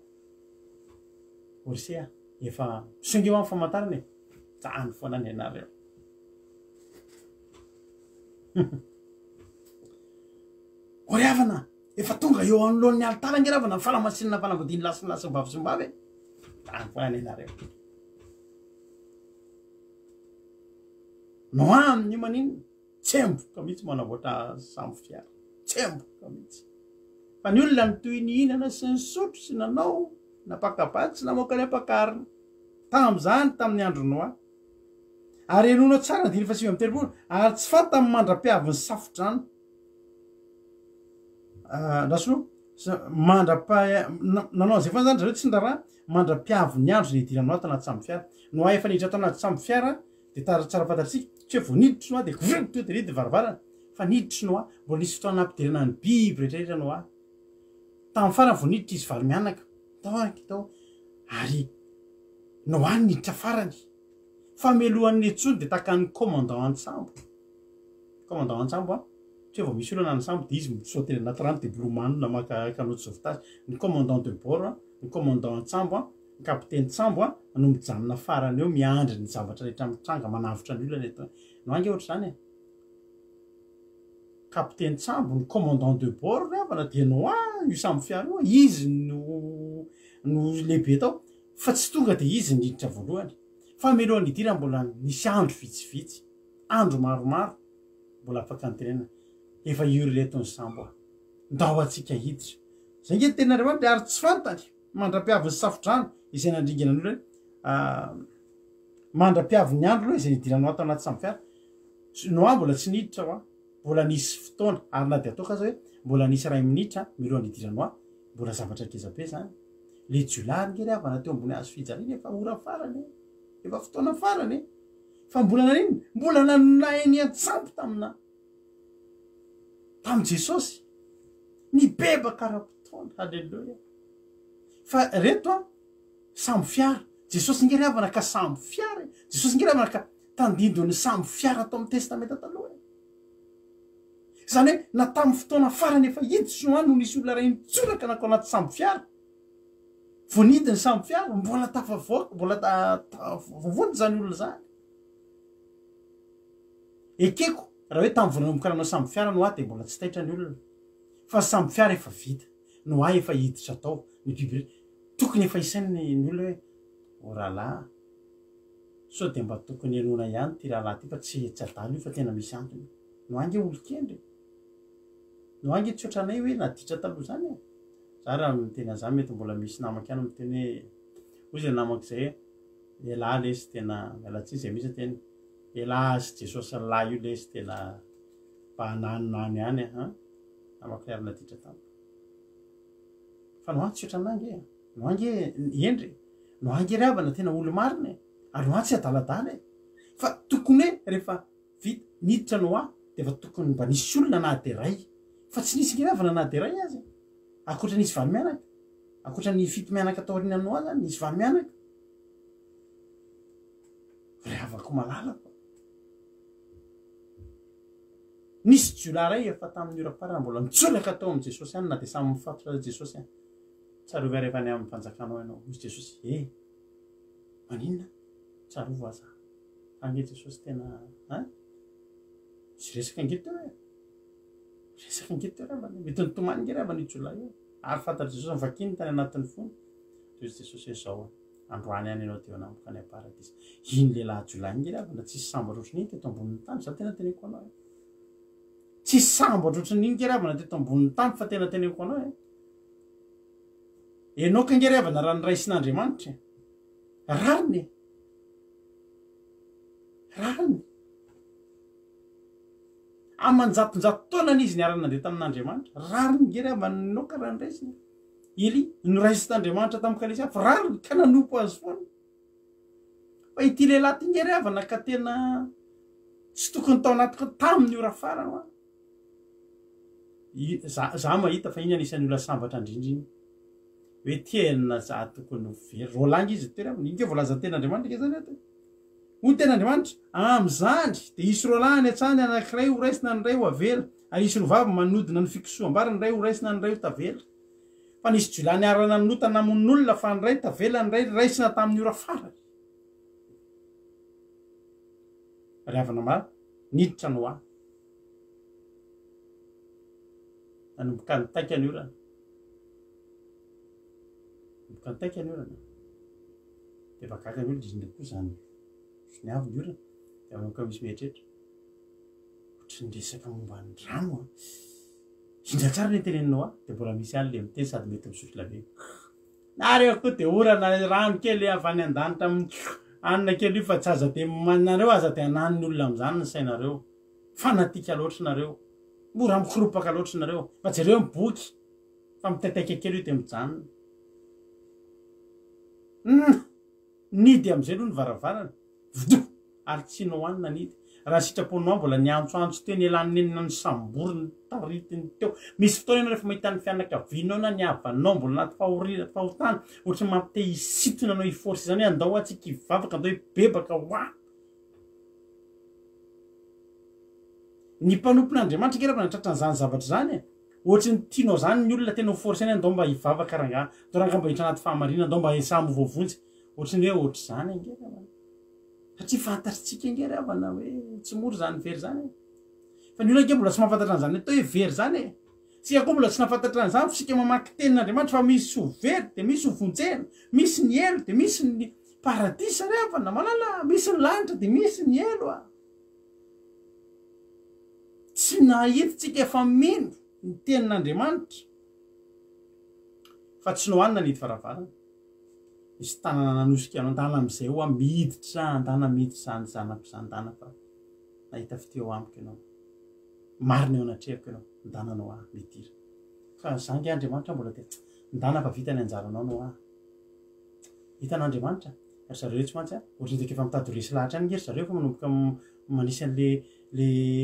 Horsea efa songeo amin'ny famantarana e. Za ny foana ninareo. Oravana efa tonga eo anoloan'ny altara nge ravana falamasinina fanambodiny lasinlasy mbavy za ny foana ninareo. No amin'ny manino tsemboka mihitsy manavoatra sambo fiara tsemboka mihitsy fa ny olona mitoy ny hinana sy ny sotro sy nanao napakabaty sy namoaka ny ampakarina tamin'izany tamin'ny andro Noa ary enona tsara diny fa 7 ary tsy fa tamin'ny mandra-piavin'ny safotrany raso nanao zay fa zany zareo tsy ndraraha mandra-piavin'ny andro zay idirany ao tanaty sambo fiara Noa efa niditra tanaty sambo fiara de tsara fantatsika tsy hoe vao niditry Noa de to de niditra varavarana fa niditry Noa mbola nisy fotoana ampidirana ny biby rehetrarehetra Noa tamin'ny farany vao niditra izy vary mianaka tao ary Noa niditra farany fa melohan'ny etsony de taka ny commandant an-tsambo tsy vao misy olana ny sambo de izy misaoty anaty rano de blomanina maka canot de sauvetage ny commandant de bord ny commandant an-tsambo ny kapiteny sambo no mijanona farany eo miandry ny zavatra rehetra mitranga manavitra ny olona eto no ange ohatr' zany kapiteny sambo ny commandant de bord avana de Noa io sambo fiara izy no lehibe tao fa tsy tonga de izy niditra voalohany fa melohan'ny idira mbola nisy andro vitsivitsy andro maromaro mbola afaka nytenena efa iory letony sambo ndao atsika hiditra zay nge tena Andriamanitra ary tsy fantany mandra-piavin'ny safotrany izay nandringana ny olona mandra-piavin'ny andro aloha izay nidiranao atao anaty sambo fiara Noa mbola tsy niditra mbola nisy fotoana ary na de ataoko aza hoe mbola nisy 2 minitra milohan'ny idiranoa mbola zavatra kezabe zany le jiolary nge avana teo ambony hazo fijariny efa ora farany efa fotoana farany fa mbola nanino mbola nanainy an-tsambo tamin'ny Jesosy ny bebaka raha-potoana. Halleluia. Fa reto sambo fiara Jesosy nge avana ka sambo fiara Jesosy nge avana ka tandindony sambo fiara atao amin'ny testamenta taloha zany hoe na tamin'ny fotoana farany efa hiditsy no no nisy olona ray nitsoraka anako anaty sambo fiara vo nidiny sambo fiara mbola tafavoaka mbola vovony zany olona zany ekeko raha hoe tamin'ny vonanombokaranao sambo fiara Noa de mbola tsy taitra ny olona fa sambo fiara efa vita Noa efa hiditra tao ny biby tokony efa isainy ny olona hoe rahalahy so de mba tokony enona ihany ty rahalahy ty fa tsy adalo io fa tena misy antony Noa nge olokendry Noa nge tsy ohatranay hoe naditra taloha zany za raha miteny zany mety mbola misy namako ihany miteny hoe zay namako zay elahy le sy tena mialatsy zay misy teny elahy sy Jesosy lahy io le sy tena mba nanonany ihany namako ary naditra tamiko fa Noa tsy ohatranay nge Noa nge endry Noa nge ravana tena olo marina ary Noa tsy adaladala fa tokony hoe rehefa vita niditra Noa de efa tokony mba nisy olona na de ray fa tsy nisy ngiravana na de ray azy akoatra nisy vary mianaka akoatra ny fito mianaka tao aoriana Noa zany nisy vary mianaka ravako malalako nisy jiolary ray efa tamin'ny ora farany mbola mitsolaka tao amin'ny Jesosy ihany na de samy mifatotra Jesosy ihany tsarovy rehefa ny amin'ny fanjakanao ianao misy Jesosy maninona tsarovo aza ange Jesosy tena sy resaka nge teo resaka nge teo ravany mety nitomany nge ravany jiolay ary fantatra Jesosy mivakiny tany anatin'ny fony Jesosy zao androany any ianao teo namboka any paradisa iny lehilahy jiolay nge ravana tsisy sambo atrotriny teto ambonin'ny tany za tena teneko anao tsisy sambo atrotriny nge ravana teto ambonin'ny tany fa tena teneko anao Enoka nge ravana raha ny raisin'Andriamanitra rariny rariny amanjatonjato taonana izy niarana nandeha tamin'Andriamanitra rariny ngery avanao karaha niraisiny Eli noraisy t'Andriamanitra tamin'ny kalisa fa rariny ka nanompo azy foana fa ity lehilahy ty ngery avana ka tena tsy tokony tao anaty tamin'ny ora farany za mahita fa iny anisan'ny olona sambatra indrindra hoe tena za tokony very rolangy izy tena inge voalaza ten'Andriamanitra ke zany ato ho ten'Andriamanitra am'zany de isy rolany atsany anankiray ho raisina ny ray ho avela ary isy rovavy manodina ny fikosoam-bary ny ray ho raisina ny ray ho tavela fa nisy jolany arana notana amonin'olona fa ny ray tavela ny ray raisina tamin'ny ora farany ravana maro niditra no ahy nanomboka nitaika ny orana nomboka nitaika ny orana de vakaka ny olo dizina koa zany ny avy ny orana de avaka misy mieritreritra ohatry ny resaka momba ny rano indra tsara ny teneninao de mbola misy any le miteny sady mety misotro lave nareo koa de orana rano kely avy any an-danitra anina kely io fa tsy aza de manareo aza de anan'ny olona am'zany ny sainareo fanatika loatra nareo mora mikoropaka loatra nareo fa jereo miboky fa mitataika kely io de mijanona nidy am'izay aloha ny varavarana vido ary tsy nohanina nidy raha sitraponao mbola niantsoantso teo ny elanenina ny samboriny taritiny teo misy fotoana ianao rehefa mahitany fianakavianao na ny havanao mbola naty fahotana ohatry mampite hisitona anao hiforce zany hoe andao atsika hivavaka andao hibebaka hoa ny mpanompon'Andriamanitra ngery manatratra n'izany zavatra zany ohatry ny tianao zany ny olona tena ho force any andao mba hivavaka ranga doranga mba hitra anaty fahamarina andao mba samy vovonjy ohatry ny hoe ohatry zany ngery satria fantatritsika ngery avana hoe tsy mora zany very zany fa ny olona nge mbola tsy mahafantatra an'izany atao hoe very zany sika koa mbola tsy nahafantatra an'izany fosika mamaky tenin'Andriamanitra fa misy ho very de misy ho vonjena misy ny elo de misy ny paradisa re avana malala misy ny lanitra de misy ny elo tsy nahititsika efa mino ny tenin'Andriamanitra fa tsy nohanina nidy faravarana misy tanana nanosika anao andana am'izay ho miditra andana miditra zany zanapizandana fa nahita fiteo amiko ianao marina eo anatrehako ianao ndananao midira fa zangy Andriamanitra mbola te ndana fa vita ny anjaranao no hitan'Andriamanitra ary zareo tsy mantsy ohatry ny efa mitady resy lahatra any ngery zareo fa manomboka manisy an'le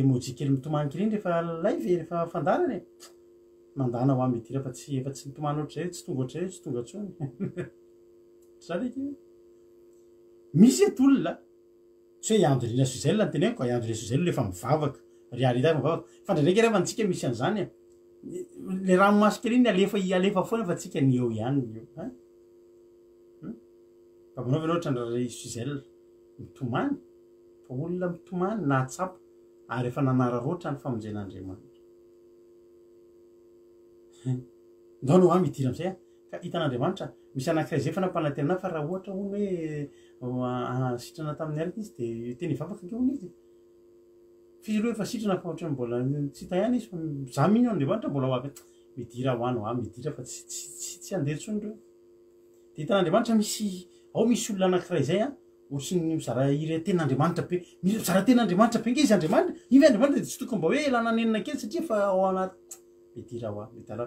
emoji kely mitomany kely iny rehefa live rehefa fandarany mandana ho midira fa tsy efa tsy mitomany ohatr'izay tsy tonga ohatr'izay tsy tonga tsony zany eky misy etolona tsy hoe Andrina Suzel ny teneniko Andrina Suzel lefa mivavaka riary hita mivavaka fa ndraindraiky rehefa ntsika misy an'izany le ranomasy kely iny alefa foana fa tsika ny eo ihany io fa manao ve ohatra ny Suzel mitomany fa olona mitomany na tsapa ary efa nanararoatra ny famonjen'Andriamanitra ndao no midira am'izay ka hitan'Andriamanitra misy anankiray zay fa nampanantenana fa raha ohatra hono hoe sitrana tamin'ny alika izy de teny hivavaka nke hono izy fizy loha efa sitrana fa ohatry mbola tsy hita ihany izy fa za mino Andriamanitra mbola ho avy midira ho any midira fa tsy andeha tsony reo de hitan'Andriamanitra misy olona anankiray zay ohatry ny mizara ire ten'Andriamanitra be mizara ten'Andriamanitra be nge izy Andriamanitra ivy Andriamanitra de tsy tokony mba hoe elananenina kely satria fa ao anaty midira ho midala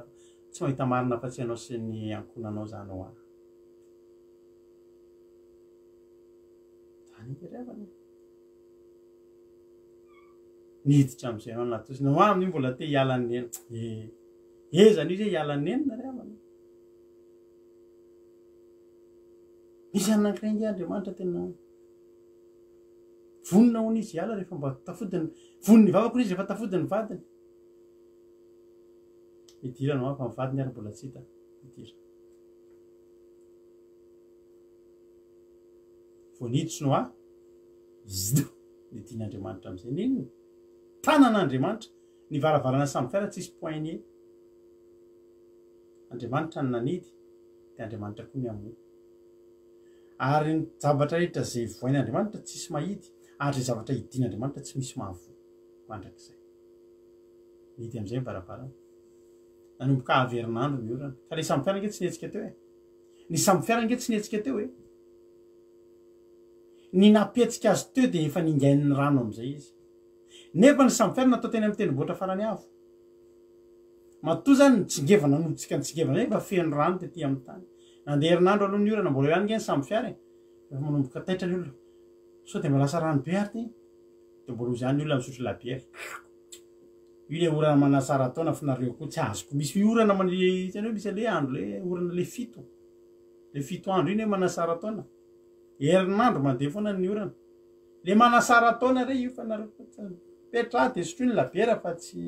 tsy mahita marina fa tsy anao sy ny ankonanao zany ho zany kerevana niditra am'izay anao natosina ho amin'ny mbola te hialanena zany izy hoe hialanenina revana misy anankiray nge Andriamanitra tena vonina hony izy hiala rehefa mba tafodiny voniny vavako izy rehefa tafodiny vadiny midira no fa mivadiny ary mbola tsy hita midira voaniditra no zido nidin'Andriamanitra am'izay ninony tanan'Andriamanitra ny varavarana samy fiara tsisy poigné Andriamanitra ny nanidy de Andriamanitra koa ny amoy ary ny zavatra rehetra zay voain'Andriamanitra tsisy mahidy ary zay zavatra hidin'Andriamanitra tsy misy mahavoa mandrak'izay nidy am'izay varavarana nanomboka averinandro ny orana ka le samy fiara nge tsy nietsika teo ny samy fiara nge tsy nietsika teo ny napetsika azy teo dia efa ningain'ny rano amin'izay izy nefa ny samyfiarina natao teny amin'ny tendrombohitra farany avo matoa zany nitsingevana notsika nitsingevana efa feno rano tetỳ amin'ny tany nandeha herinandro aloha ny orana mbola ihany nge ny samyfiara efa manomboka taitra ny olona so dia malasa rano be ary ty dia mbola ozy ihany ny olona misotro labiera io le orana manasara taona finareo koa tsy azoko misy orana hitany hoe misy le andro le orana le fito andro iny hoe manasara taona herinandro mandeha foana ny orana le manasara taona re io fa nareo petra dia sotro ny labiera fa tsy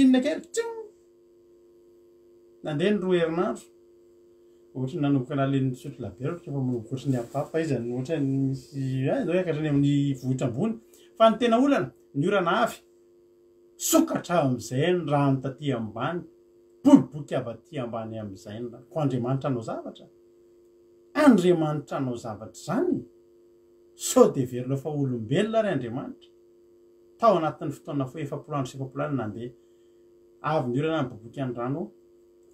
inona kely nandeha ny roa herinandro ohatra nanomboka nale nisotro labiera ohatra fa manomboka ohatra ny apapa izany ohatra misy zao hiakatrany amin'ny vohitra ambony fa ny tena olana ny orana avy sokatra amin'izay ny rano taty ambany boliboky avy aty ambany amin'izay ny ko Andriamanitra anao zavatra Andriamanitra anao zavatra zany so dia verina fa olombelona ry Andriamanitra tao anatin'ny fotoana fo efapolo sy efapolo alina nandeha avy ny orana ny boboky any rano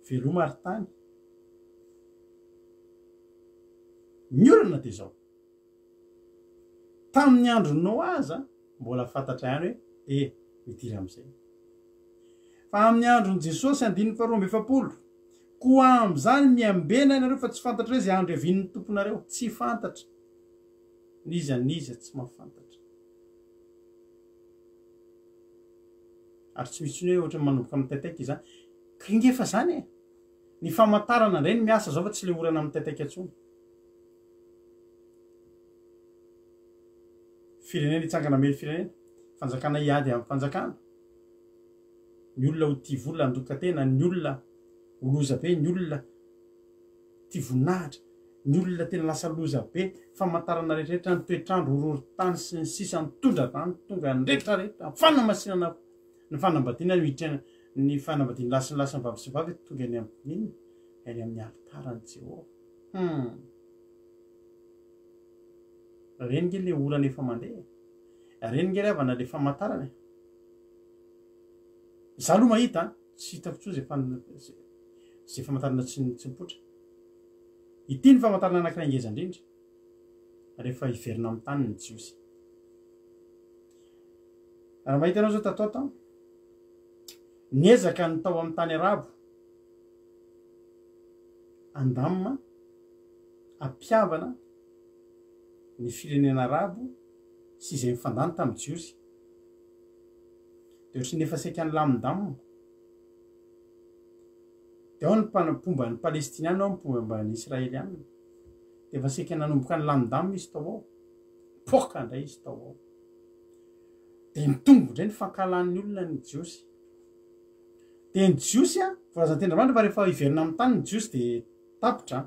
veloma ary tany ny orana dia zao tamin'ny andro Noaza mbola fantatra ihany hoe mitiry amin'izay fa amin'ny andron' Jesosy 5:20 koa amin'izany miambena ianareo fa tsy fantatra hoe izay andro evian'ny tomponareo tsy fantatra niza tsy mahafantatra ary tsy misy hoe ohatra manomboka amin'ny taitaika izany ka ingefa zany ny famantarana indray ny miasa zao fa tsy le orana amin'ny taitaika antsony firenena hitsangana mely firenena fanjakana hiady amin'ny fanjakana ny olona ho tia vola andoka tena ny olona oloza be ny olona tia voninahitra ny olona tena lasa loza be famantarana rehetrarehetra ny toetrandro horohorontany sy ny sisa mitondra tany tonga ny rehetrarehetra fanamasinana ny fanambadiana ny fanambadiany lasiny lasiny vavy sy vavy tonga any amin'ny any amin'ny altarany Jehova reny nge le orana efa mandeha reny nge avana le famantarana za aloha mahita tsy hitako tso zay famantarana tsy mipotra ity ny famantarana anankiray ngeza indrindra rehefa hiverina amin'ny tany ny Jiosy raha mahita anao zao tatoa niezaka ny tao amin'ny tany arabo andamina ampiavana ny firenena arabo sy izay mifandany tamin'ny Jiosy dia ohatry nefa saika ny lamindamina dia ao ny mpomba ny palestiniana ao ny mpomba ny israeliana dia efa saika nanomboka ny lamindamina izy tao ao poka indray izy tao ao dia nitombo indray ny fankalan'ny olona ny Jiosy dia ny Jiosy voalazan'ny Tendramandry fa rehefa hiverina amin'ny tany ny Jiosy dia tapitra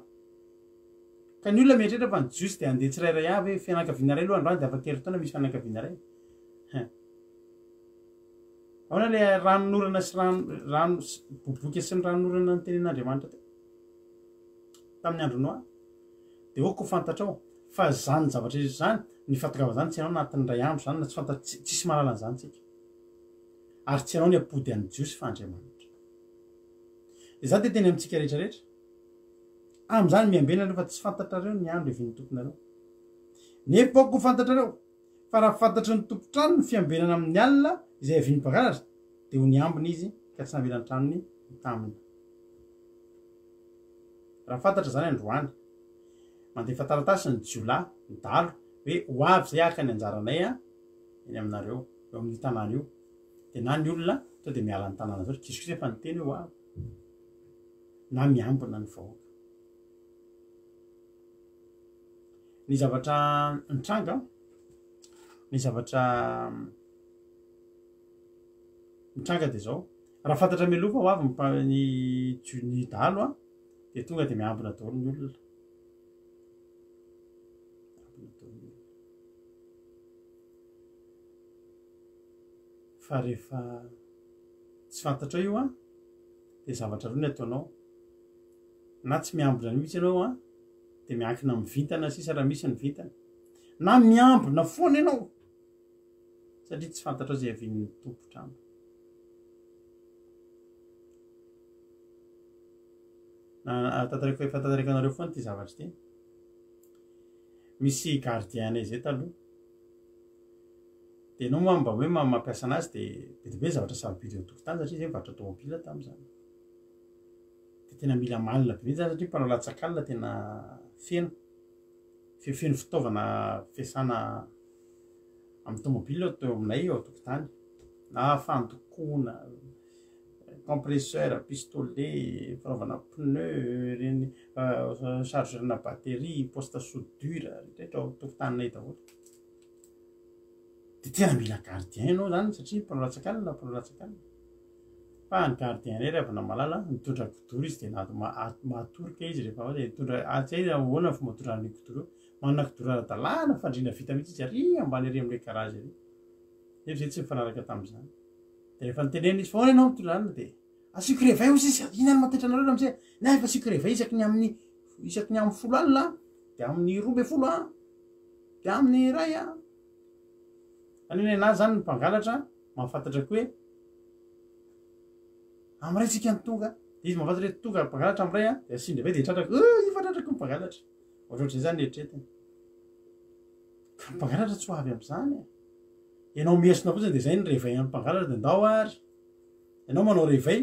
ka ny olona mieritreritra fa ny Jiosy dia andeha tsirairay avy hoe fianakaviana iray aloha androany dia afa-kely taona misy fianakaviana iray ao na le ranonorana sy rano boboky sy ny ranonorana ny tenen'Andriamanitra teo tamin'ny andro Noa dia oko fantatra ao fa zany zavatra zany ny fatongava zany tsy ianao anatin'ny ray andro zany na tsy fantatra tsisy mahalala an'izany tsika ary tsy ianao ny apody an'ny Jiosy fa Andriamanitra dia za dia teny amintsika rehetrarehetra amin'izany miambena rehefa tsy fantatrareo ny andro evian'ny tomponareo nefa oko fantatrareo fa raha fantatry ny tompotrano ny fiambenana amin'ny alina izay avian'ny mpakaratra dia ho niambina izy ka tsy navelan'ny tranony tamina raha fantatra zany androany mandefa taratasy ny jiolahy ny dalo hoe ho avy zay aka ny anjaranay eny aminareo eo amin'ny tanàna io dia na ny olona to dia miala ny tanàna zao kisikisy efa ny teny ho avy na miambina ny vahoaka ny zavatra nitranga ny zavatra mitranga dia zao raha fantatra mialofa ho avy ny dalo dia tonga dia miambina daholo ny olona fa rehefa tsy fantatra io dia zavatra roa ny ataonao na tsy miambina mihitsy ianao dia miankina amin'ny vintana sisa raha misy ny vintana na miambina foana ianao satria tsy fantatra zay avian'ny tompotrano tantareko anareo foana ty zavatra ty misy gardien zay taloha de no mamba hoe mampiasa anazy de be zavatra sarobidy eo tokotany satria zay vatra tomobila tam'izany de tena mila malina be zany satria mpanao latsakalina tena feno fitaovana fiasana amin'ny tomobila teo aminay eo tokotany na fandokoana compresseur pistolet fanaovana pneu reny chargena batterie poste soudure rehetra ao tokotaninay daholo de tena mila gardien anao zany satria mpanao latsakalina fa ny gardien ray rehefa malala mitondra kodoro izy de mahatorika izy rehefa de mitondra atsy ahoana fomba mitondra kodoro manana kodoro ara-dalàna fandrina vita mihitsy izy ary ambany ary am'le garage ary zay tsy mifanaraka tam'izany de rehefa nitenena izy fa hoana ianao mitondra de asiko revay ozy izy inany matetra anareo am'zay nefa asiko revay isaky ny amin'ny 10 alina de amin'ny 12 de amin'ny ray aniny anazy zany ny mpangalatra mahafantatra koe am'ray tsika ny tonga de izy mahafantatra hoe tonga mpangalatra am'ray de asindry avay de tratrako ifantratrako mpangalatra ohatrohatry zany eritreretiny ka mpangalatra tsy ho avy am'izany ianao miesona koa zany de zay ny revay amin'ny mpangalatra de ndao ary ianao manao revay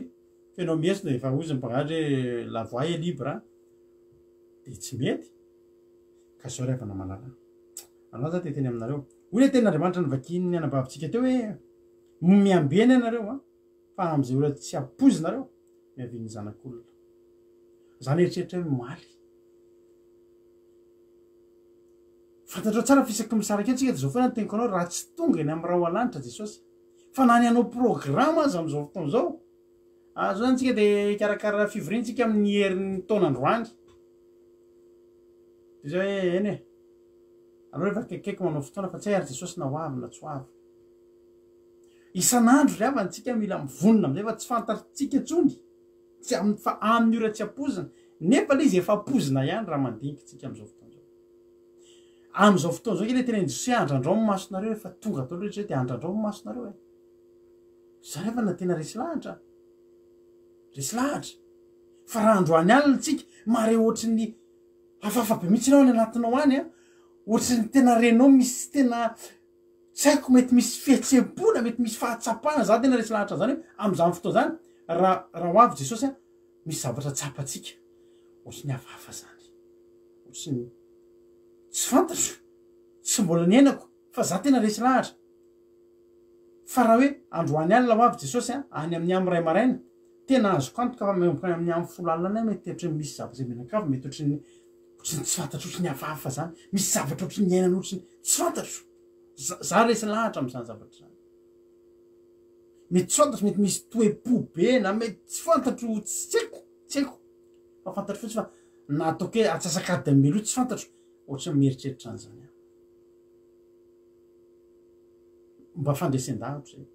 fa ianao miesona efa ozy ny mpangalatra hoe la voie est libre de tsy mety ka zao rehefa namalala anao zany teteny aminareo oe ten'Andriamanitra ny vakiny ny anabavitsika teo hoe miambeny ianareo fa am'izay olona tsy apozinareo miaviny zanak'olona zany eritreritra hoe maly fantatrao tsara fisaky misaraka eo tsika de zao foana ny teniko anao raha tsy tonga ny amin'ny raha ho alanitra Jesosy fa nany anao programa azy am'izao fotoana zao zao zany tsika de karakara fivoriantsika amin'ny herin'ny taonandroany de zao hoe eny anao rehefa kaikaiky manao fotoana fa tsy hay ary Jesosy na ho avy na tsy ho avy isan'andro ry avantsika mila mivonona am'zay fa tsy fantatritsika tsony tsy fa amin'ny ora tsy apozina nefa le izy efa apozina ihany raha mandinikytsika am'izao fotoana zao am'izao fotoana zao le tena Jesosy andrandrao ny masonareo efa tonga atao rehetra de andrandrao ny masonareo za rehefa na tena resy lahatra fa raha androany alina tsika mare ohatry ny hafahafa be mihitsy nao ny anatinao any ohatry ny tena renao misy tena tsy haiko mety misy fihetsem-pona mety misy fahatsapana za tena resy lahatra zany hoe am'izany fotoa zany raha ho avy Jesosy misy zavatra tsapatsika ohatry ny hafahafa zany ohatry ny tsy fantatro tsy mbola ny ainako fa za tena resy lahatra fa raha hoe androany alina ho avy Jesosy any amin'ny am'ray maraina tena azoko antoka fa amin'ny amin'ny 10 alina mety ohatry ny misy zavatra zay menakavy mety ohatry ny tsy fantatro ohatry ny hafahafa zany misy zavatra ohatry ny ainana ohatry ny tsy fantatro za resy lahatra am'izany zavatra zany mety tsy fantatro mety misy toe-po be na mety tsy fantatro tsy haiko fa fantatro fotsy fa na ataoko hoe atsasakadiny melo tsy fantatro ohatry ny mieritreritra an'izany mba fandresen-davitra zay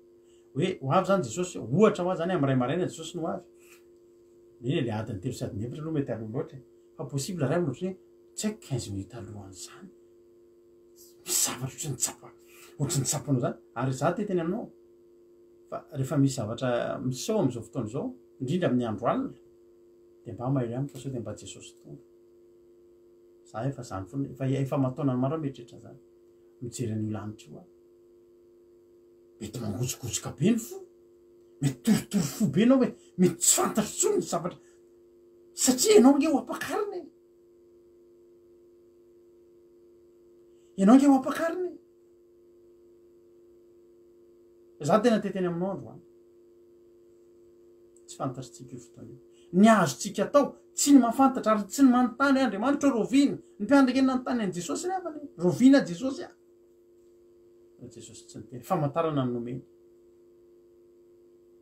hoe ho avy zany Jesosy ohatra ho azy zany am'ray maraina Jesosy no avy eny le adiny 3 sady 4 aloha mety aloha loatra fa possible ray amin'ohatry hoe tsy haiko 15 minutes alohan'izany misy zavatra ohatry ny tsapanao zany ary za teteny aminao fa rehefa misy zavatra miseho am'izao fotoana zao indrindra amin'ny andro alina de mba mahay amiko fa sao de mba Jesosy tonga za efa zany foana efa mataona ny maro mieritreritra zany mijery an'io lanitra io mety mangotsokotsoka be ny fo mety torotoro fo be anao hoe mety tsy fantatro tsony ny zavatra satria ianao nge ho ampakariny za tena teteny aminao androany tsy fantatritsika io fotoana io ny azotsika atao tsy ny mahafantatra ary tsy ny manontany Andriamanitra rovina ny mpiandraka eny nanontany an Jesosy rehafany rovina Jesosy Jesosy tsy niteny famantarana ny nomeny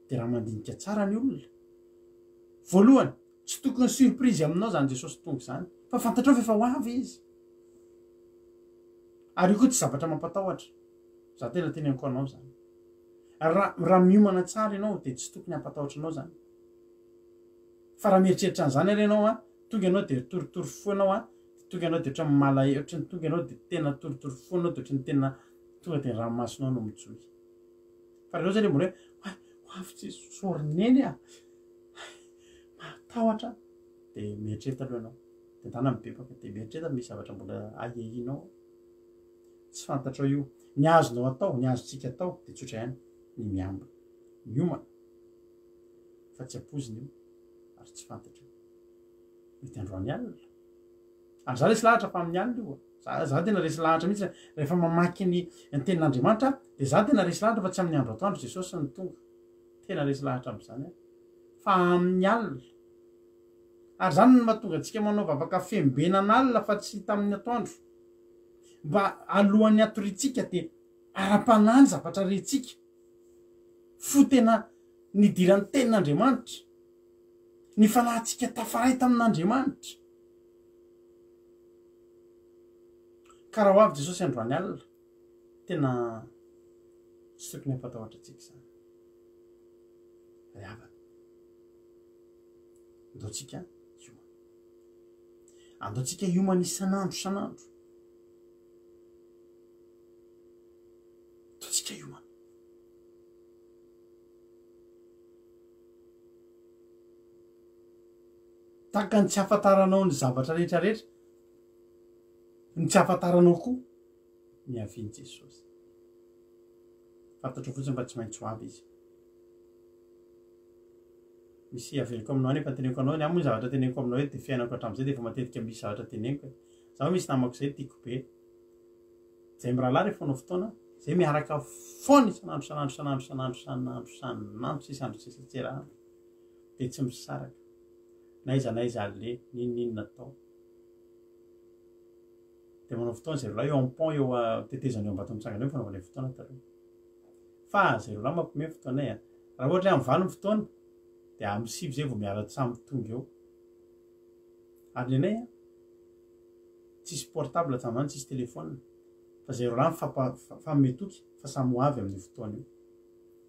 de raha mandinika tsara ny olona voalohany tsy tokony surprise aminao zany Jesosy tonga zany fa fantatrao fa efa ho avy izy ary io koa tsy zavatra mampatahotra za tena teneniko anao zany raha miomana tsara ianao de tsy tokony hampatahotra anao zany fa raha mieritreritra an'izany ary ianao tonga ianao de torotoro fo ianao tonga ianao de ohatran'ny malahe ohatry ny tonga ianao de tena torotoro fo ianao de ohatry ny tena tonga de ranomasonao no mitsoy fa reo zany mbola hoe hoavy Jesosy orineny matahotra de mieritreritra aloha ianao de tena mibebaka dia mieritreta misy zavatra mbola ahiahinao tsy fantatra io ny azonao atao ny azontsika atao dia tsotra ihany ny miamba miomana fa tsy ampoziny io ary tsy fantatra mety androany alina ary za resy lahatra fa amin'ny alina io za tena resy lahatra mihitsy rehefa mamaky ny tenin'Andriamanitra dia za tena resy lahatra fa tsy amin'ny andro atoandro Jesosy ny tonga tena resy lahatra amin'izany fa amin'ny alina ary zany no mahatonga antsika manao vavaka fembenan'alina fa tsy tamin'ny atoandro mba alohan'ny atoritsika dia ara-panany zavatra retsika fo tena nidiran'ny tenin'Andriamanitra ny fanahintsika tafaray tamin'Andriamanitra ka raha ho avy Jesosy androany alina tena tsy tokony hampatahotra antsika izany avana andaontsika andaontsika hiomana isan'andro andaontsika hiomana tahaka ny tsy hafantaranao ny zavatra rehetrarehetra ny tsy hafantaranao koa miaviany Jesosy fantatra fotsiny mba tsy maintsy ho avy izy misy averiko aminao nefa teneniko anao ny amony zavatra teneniko aminao hoe dia fiainako hatramin'izay dia efa matetika misy zavatra teneniko zaho misy namako izay tiako be zay mirahalahy rehefa anao fotoana zay miaraka foana isan'andro sisa andro dia tsy misaraka naiza le ninona atao dia manao fotoana zay roalahy eo am pont eo tetezana eo ambato mitsangana eo fanaovana fotoana taloha fa zay roalahy mampiomehy fotoanay raha ohatra amin'ny valo ny fotoana dia amin'ny sivy zay vao miaraka samy tonga eo ary lenay tsisy portable tamin'izany tsisy telefona fa zay roalahy fanometoky fa samy ho avy amin'ny fotoana io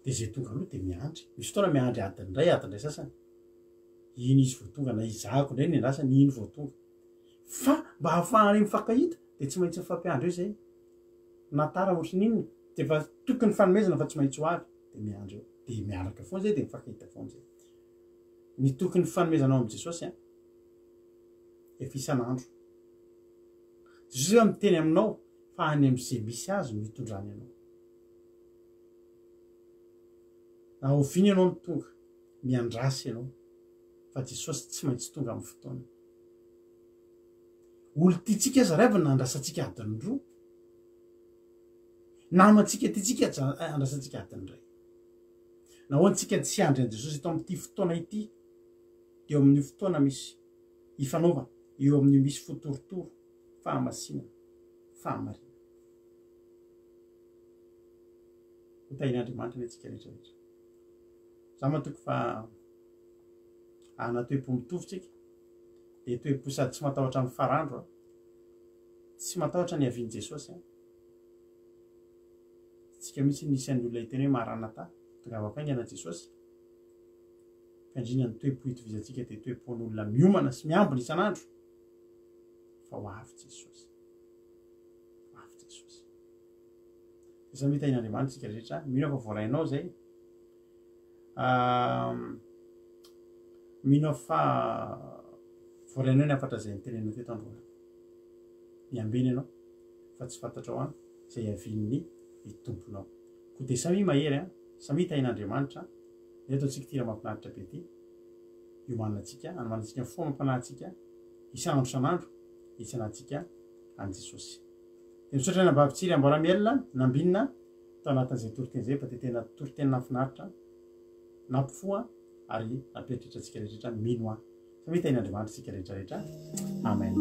dia zay tonga aloha dia miandry misy fotoana miandry adiny ray sasany iny izy vao tonga na izahako indray ny andrasany iny vao tonga fa mba hahafahany mifankahita dia tsy maintsy mifampiandro eo zay natara ohatran'inona dia efa tokony fanomezana fa tsy maintsy ho avy dia miandro eo dia miaraka foana zay dia mifankahita foana zay ny tokony fanomezanao amin'i Jesosy efa isan'andro Jesosy eo miteny aminao fa any amin'izay misy azy no hitondrany anao na oviana ianao ny tonga miandrasy ianao fa Jesosy tsy maintsy tonga amin'ny fotoana olo tiatsika aza raviny na andrasantsika adiny roa namantsika tiatsika andrasantsika adiny ray na hoantsika tsy andry an' Jesosy eto amin'ity fotoana ity eo amin'ny fotoana misy ifanaovana eo amin'ny misy fotorotoro fahamasinana fahamarina hotahin'Andriamanitra ny antsika rehetrarehetra za matoky fa anatoepo mitovitsika dia toepo sady tsy matahotra amin'ny farandro tsy matahotra ny avian'i Jesosy tsika mihitsy nisy an'ny olona hiteny hoe maranata tongavako aingana Jesosy fandrina ny toepo hitovizantsika dia toepon'olona miomana sy miambina isan'andro fa ho avy Jesosy isa mita hin'Andriamanitra tsika rehetra mino fa voarainao zay mino fa voarainao ny afatra zay nitenenao teto androany miambeny ianao fa tsy fantatra ao zay avian'ny tomponao koa dia samy mahery samy tahin'Andriamanitra ny ataontsika tira mampinaritra be ty iomanantsika anomanantsika fo mampanahintsika isan'andro isanantsika an' Jesosy dia misaotra ny ambavitsiry amboaramielona nambinina tao anatin'izay toriteny zay fa dia tena toriteny nafinaritra nampifoa ary nampieritritra tsika rehetrarehetra mino samy tahin'Andriamanitra tsika rehetrarehetra amen.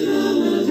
Rama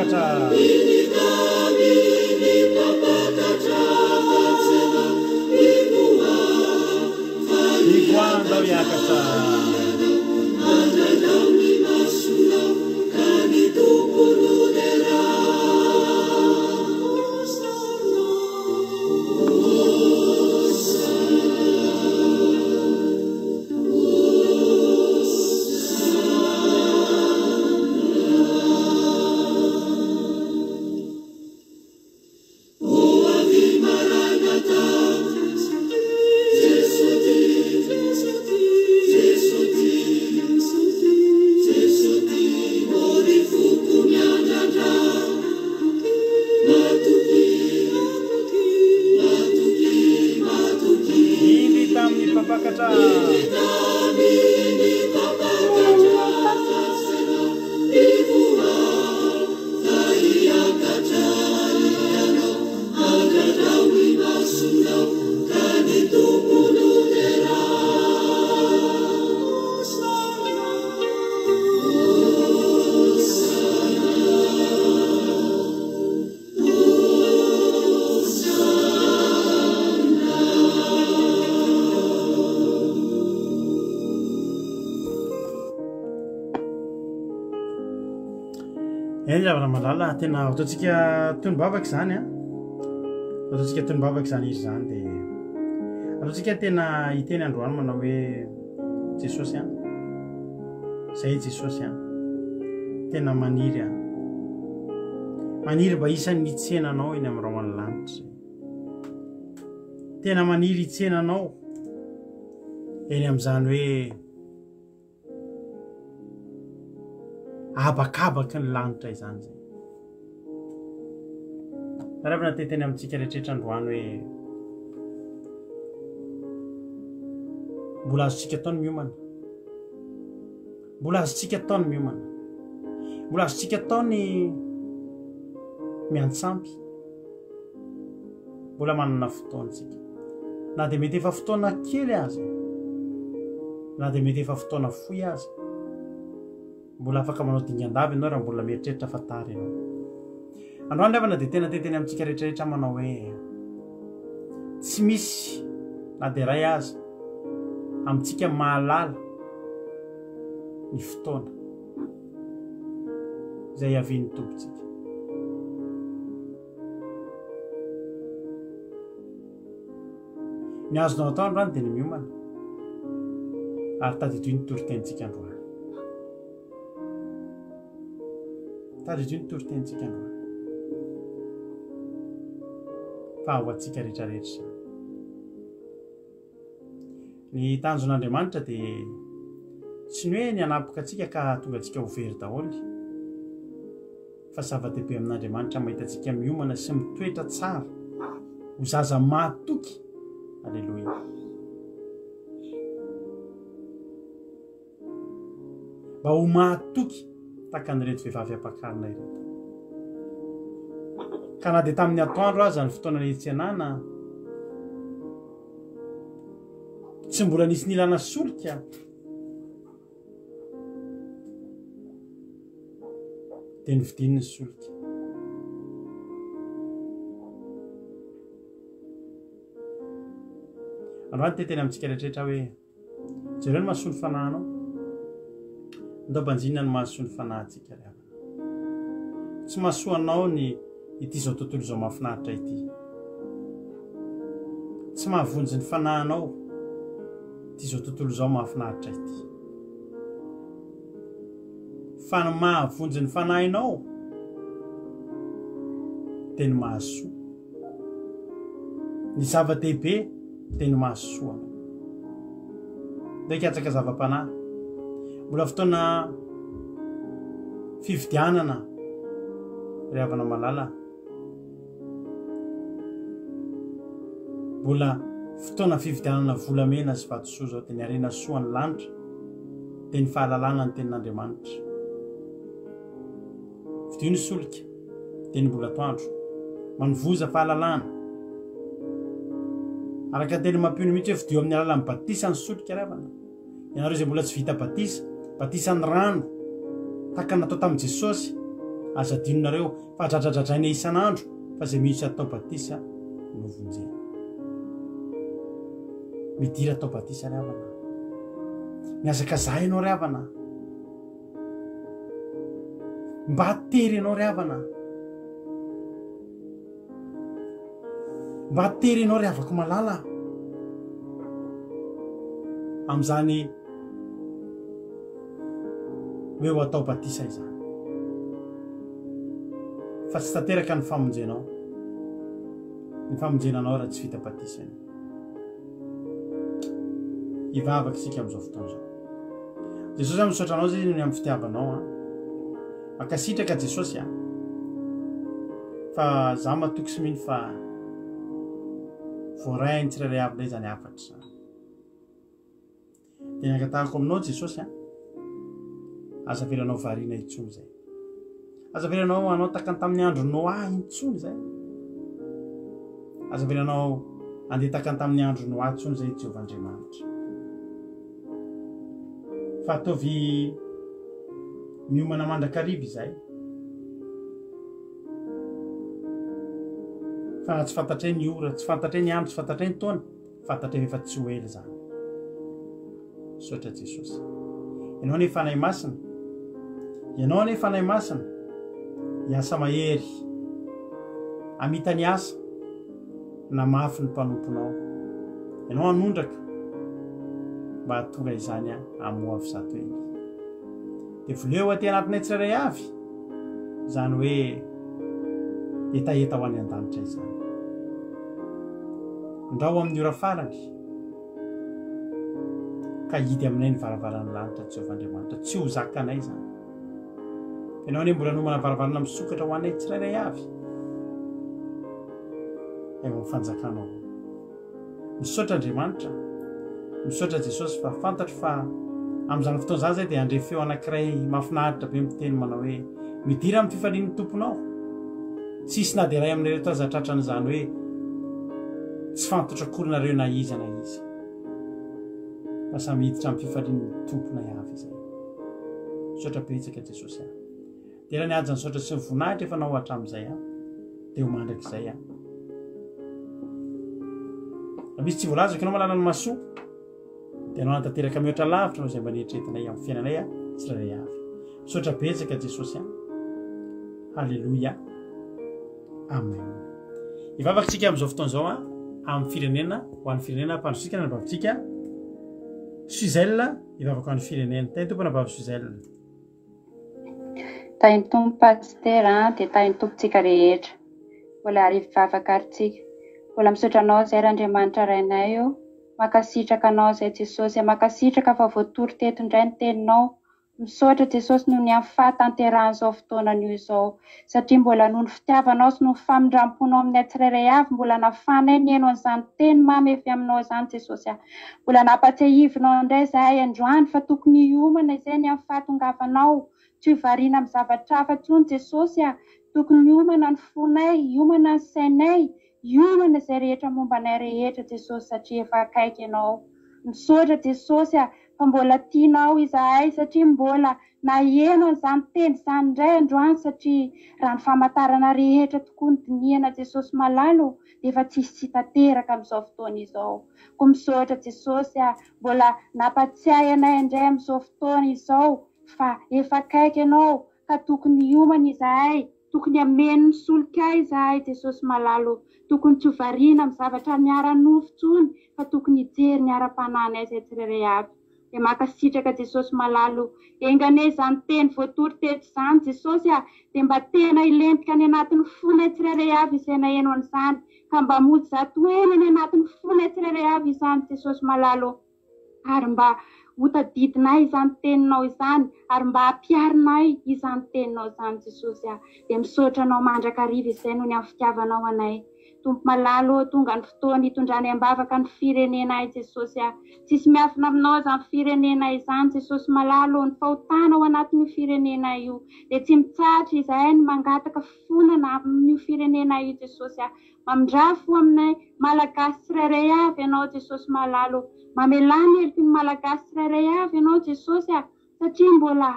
mipapakatra ivoandao iakatra ravana malala tena ataontsika tonombavaka zany a ataontsika tonombavaka zany izy zany de ataontsika tena hiteny androany manao hoe Jesosy a zay Jesosy a tena maniry a maniry mba isan'ny hitsenanao eny amin'ny rahoan'ny lanitra tena maniry hitsenanao eny amin'izany hoe abakabaky ny lanitra izany zay ravana teteny amintsika rehetrrehetra androany hoe mbola azotsika taony miomana mbola azotsika taony miomana mbola azotsika taony miantsampy mbola manana fotoantsika na dia mety efa fotoana kely azy na dia mety efa fotoana foy azy mbola afaka manao dingan-davy ianao raha mbola mieritreritra fa tary ianao androany ravana dia tena teteny amintsika rehetrarehetra manao hoe tsy misy na dia ray azy amintsika mahalala ny fotoana izay aviany tompontsika ny azonao atao androany dia ny miomana ary taditoy ny toritentsika androany taditoy ny toritentsika androany fa ho atsika rehetrarehetra ny tanjon'Andriamanitra dia tsy ny hoe ny anapoka atsika ka tonga atsika ho very daholy fa zava-dehibe amin'Andriamanitra mahita atsika miomana sy mitoetra tsara ho zaza mahatoky alleloia mba ho mahatoky tahaka nyreto vehivavy ampakarina ireto ka na dia tamin'ny atoandro aza ny fotoana nitsenana tsy mbola nisy nilana solika dia nividiny ny solika androany teteny amintsika rehetrarehetra hoe jereo ny mahasoa ny fanahinao ndao-banjinina ny mahasoa ny fanahintsika ry havana tsy mahasoa anao ny ity zao tontolo izao mahafinaritra ity tsy mahavonjy ny fanahinao ity zao tontolo izao mahafinaritra ity fa ny mahavonjy ny fanahinao dia ny mahasoa ny zava-dehibe dia ny mahasoa dia ikatsaka zava-panahy mbola fotoana fividianana ry havana malala mbola fotoana fividianana volamena sy vatosoa zao dia ny arena soa ny lanitra dia ny fahalalana ny tenin'Andriamanitra vidio ny solika dia ny mbola toandro manovoza fahalalana araka teny mampino mihitsy hoe vidio amin'ny alalan'ny batisa ny solika ravana ianareo izay mbola tsy vita batisa ny rano tahaka natao tamin'i Jesosy aza dinonareo fa dradradradraina isan'andro fa zay misy atao batisa no vonjena midira atao batisa ry havana miazaka za ianao ry havana mba tery ianao ry havana mba tery ianao ry havako malala am'izany hoe ho atao batisa izany fa tsy tanteraka ny famonjenanao raha tsy vita batisa iny ivavaka isika am'izao fotoana zao jesosy a misaotranao zay ny amin'ny fitiavanao a makasitraka jesosy a fa za matoky sy mino fa voarainy tsirairay avy lay zany afatry zany de nangatahako aminao jesosy a aza velanao variana intsony zay aza velanao anao takany tamin'ny andro noa intsony zay aza velanao andeha takany tamin'ny andro noa intsony zay Jehovah-Andriamanitra fa ataovy miomana mandrakariby zay fa na tsy fantatray ny ora tsy fantatray ny andro tsy fantatray ny taona fantatray efa tsy ho ela zany sotra Jesosy ianao ne fanahy masina ianao ne fanahy masina iasa mahery amita ny asa na mafy ny mpanomponao ianao anondraka mba hatonga izany a amoa avy zato eny de voleo aty anatinay tsirairay avy zany hoe etaeta ho any an-danitra izany ndrao amin'ny ora farany ka hidy aminay ny varavaran'ny lanitra Jehovah-Andriamanitra tsy ho zakanay zany ianao ne mbola nomana varavarana misokatra ho anay tsirairay avy eo mifanjakanao misaotra Andriamanitra misaotra Jesosy fa fantatro fa am'izany fotoana zany zay dia andre feo anankiray mahafinaritra be miteny manao hoe midira amin'ny fifalian'ny tomponao sisy na dia ray amin'ireo tazatratrany hoe tsy fantatra akory nareo na izy fa samy hiditra amin'ny fifalian'ny tompona avy izay misaotra betsaka Jesosy a dia raha niaja ny saotra sy ny voninahitra efa nao hatramin'izay a dia ho mandrak'izay a raha misy tsy voalaza ianao malala ny masoa dia anao nantanteraka mihoatra lavitra no izay mba nihetretinay amin'ny fiainanay a tsirairay avy misaotra betsaka Jesosy a halleloia amen ivavaka tsika amin'izao fotoana izao a amin'ny firenena ho an'ny firenena mpandrosika na nabavitsika Suzelle ivavaka ho an'ny firenena tany tompona bavy Suzelle tany tompo paster dia tany tompontsika rehetra mbola arivo vavaka aritsika mbola misaotra anao zay Andriamanitra rainay eo makasitraka anao zay Jesosy makasitraka fa voatory teto indray ny teninao misaotra Jesosy noho ny fahatanteran'izao fotoanan'io izao satria mbola noho ny fitiavanao sy noho ny famindramponao amin'ny tsirairay avy mbola nafanay ny eno an'izany teny mamefy aminao izany Jesosy mbola nampatsiahivinao indray zahay androany fa tokony hiomana izay ny amin'ny fahatongavanao tsy hovariana amin'ny zavatra hafa intsony Jesosy tokony hiomana ny fonay hiomana ny sainay hiomana izay rehetra mombanay rehetra Jesosy satria efa akaiky ianao misaotra Jesosy fa mbola tianao izahay satria mbola naheno an'izany teny izany indray androany satria raha ny famantarana rehetra tokoa ny dinihana Jesosy malalo dia efa tsisy tanteraka amin'izao fotoana izao koa misaotra Jesosy mbola nampatsiahy anay indray amin'izao fotoana izao fa efa akaiky ianao ka tokony hiomana izahay tokony hameno ny solika izahay Jesosy malalo tokony tsy hovariana amin'ny zavatra miara-nofo intsony fa tokony hijery ny ara-pananay izay tsirairay avy dia makasitraka Jesosy malalo engane izany teny voatory teto izany Jesosy dia mba tena hilentika any anatin'ny fonay tsirairay avy izay naheno an'izany ka mba mody zato eny any anatin'ny fonay tsirairay avy izany Jesosy malalo ary mba hotadidinay izany teninao izany ary mba hampiarinay izany teninao izany Jesosy dia misaotra anao mandrakariva izay noho ny amin'ny fitiavanao anay tompo malalo tonga ny fotoana hitondrany ambavaka ny firenena Jesosy tsisy miafina aminao izany firenena izany Jesosy malalo ny fahotana ao anatin'io firenena io dia tsy mitsahatra izahay ny mangataka fonana amin'io firenena io Jesosy mamindrafo aminay malagasy tsirairay avy ianao Jesosy malalo mamelany heliky ny malagasy tsirairay avy ianao Jesosy satria mbola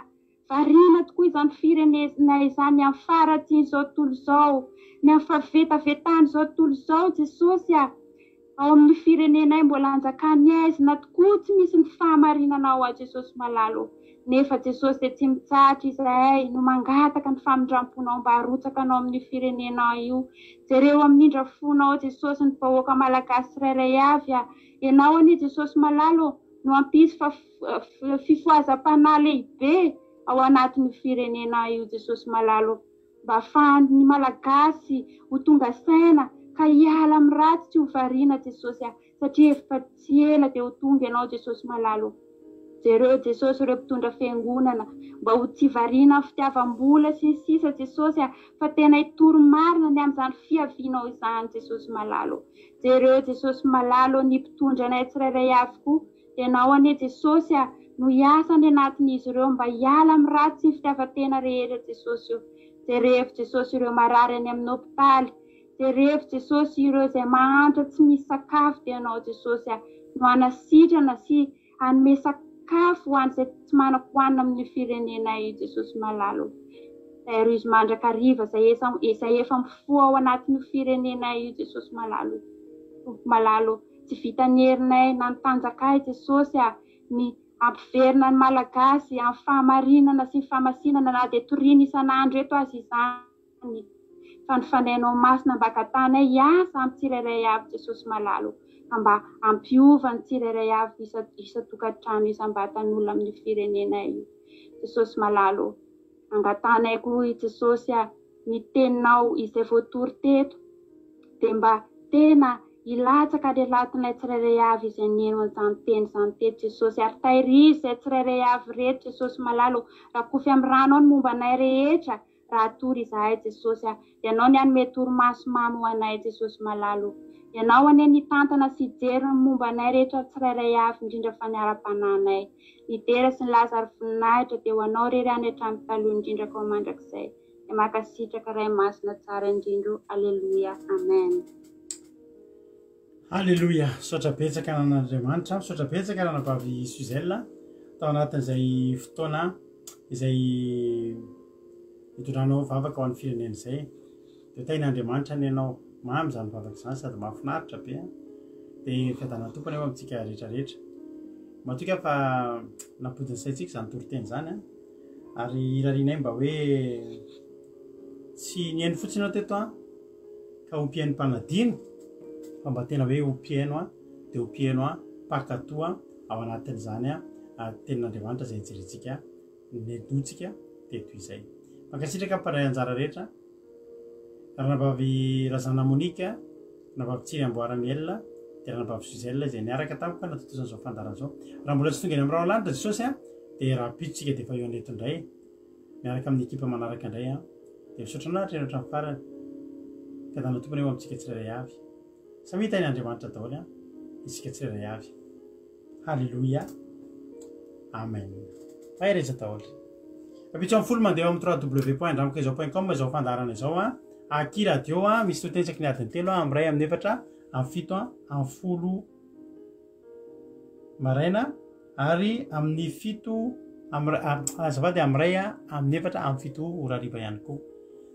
Variana tokoa izany firenena izany amin'ny faratsian'izao tontolo izao, ny amin'ny fahavetavetan'izao tontolo izao Jesosy ao amin'ny firenenay mbola anjakany aizina tokoa, tsy misy ny fahamarinanao a Jesosy malalo. Nefa Jesosy dia tsy mitsahatra izahay no mangataka ny famindramponao mba harotsaka anao amin'ny firenena io. Jereo amin'indra fonao Jesosy ny vahoaka malagasy tsirairay avy ianao anie Jesosy malalo no ampisy fifohazam-panahy lehibe ao anatin'ny firenena io Jesosy malalo. Mba ahafahan'ny malagasy ho tonga saina ka hiala amin'ny ratsy tsy ho variana Jesosy satria efa tsy ela dia ho tonga ianao Jesosy malalo. Jereo Jesosy ireo mpitondra fiangonana mba ho tsy variana amin'ny fitiavam-bola sy ny sisa Jesosy fa tena hitoro-marina ny amin'izany fiavianao izany Jesosy malalo. Jereo Jesosy malalo ny mpitondra anay tsirairay avy koa, ianao anie Jesosy no hiasa ny anatin'izy ireo mba hiala amin'ny ratsy sy ny fitiavan-tena rehetra Jesosy io. Jereo Jesosy ireo marary any amin'ny hôpitaly, jereo Jesosy ireo izay mahantra tsy misy sakafo dia ianao Jesosy no hanasitrana sy hanome sakafo ho an'izay tsy manako hoanina amin'ny firenena io Jesosy malalo. Izy mandrakariva izay efa mifoha ao anatin'ny firenena io Jesosy malalo. Malalo tsy vitan'ny herinay na ny tanjakay Jesosy ny ampiverina ny malagasy amin'ny fahamarinana sy ny famasinana na dia toriana isan'andro eto azy izany. Fa ny fanainao masina mba katanay hiasa amin'ny tsirairay avy Jesosy malalo, mba ampiova ny tsirairay avy isa-tokantrano isam-batan'olona amin'ny firenena io Jesosy malalo. Angatanay koa Jesosy ny teninao izay voatory teto dia mba tena hilatsaka le latinay tsirairay avy izay neno an'izany teny izany teto Jesosy, ary tahirizy izay tsirairay avy rehetra Jesosy malalo. Raha kofy amin'ny ranao ny momba anay rehetra raha tory izahay Jesosy, ianao ny hanome torimaso mamy ho anay Jesosy malalo. Ianao anie ny tantana sy jery ny momba anay rehetra tsirairay avy indrindra fa ny ara-pananay. Ny dera sy ny lazary voninahitra dia ho anao rery any hatramin'ny taloha indrindra ko mandrakizay. Dia makasitraka ray masina tsara indrindro. Alleluia. Amen. Alleluia. Sotra betsaka an'Andriamanitra, sotra betsaka an'Anabavy Suzelle tao anatin'izay fotoana izay hitondranao vavaka ao amin'ny firenena izay. Dia tain'Andriamanitra ny ianao mamy izany vavaka izany sady mahafinaritra be. Dia fiadanana tompony eo amintsika rehetrarehetra. Matoka fa napodiny saintsika izany toriteny izany ary irarinay mba hoe tsy nihaino fotsiny ao teto ka ompihaino mpanadino, fa mba tena hoe ompihaino dia ompihaino mpakatoa ao anatin'izany tenin'Andriamanitra izay hijerentsika nedontsika teto izay. Mankasitraka mparay anjara rehetra Ranabavy Razana Monika, Ranabavy Tsiry Amboaramiel, dia Ranabavy Suzelle izay niaraka tamiko ka natotozana izao fandarana izao. Raha mbola tsy tonga eny amin'ny rahalanitra Jesosy dia raha pitsika dia efa eo aneto indray miaraka amin'ny ekipa manaraka indray dia misaotra anao hatreny hatramin'ny farany. Fiadanana tompony eo amintsika tsirairay avy. Samy tain'Andriamanitra daholo isika tsirairay avy. Halleluia. Amen. Fahereza daholo. Kapitso amin'ny folo mandeha amin'ny www.andramokaizo.com izao fandarana izao Aki radio misy totensaka ny adiny telo amin'ny ray amin'ny efatra amin'ny fito amin'ny folo maraina ary amin'ny fito azafady amin'ny ray amin'ny efatra amin'ny fito orariva ihany koa.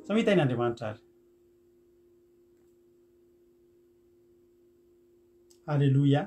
Samy tain'Andriamanitra ary. Alleluia.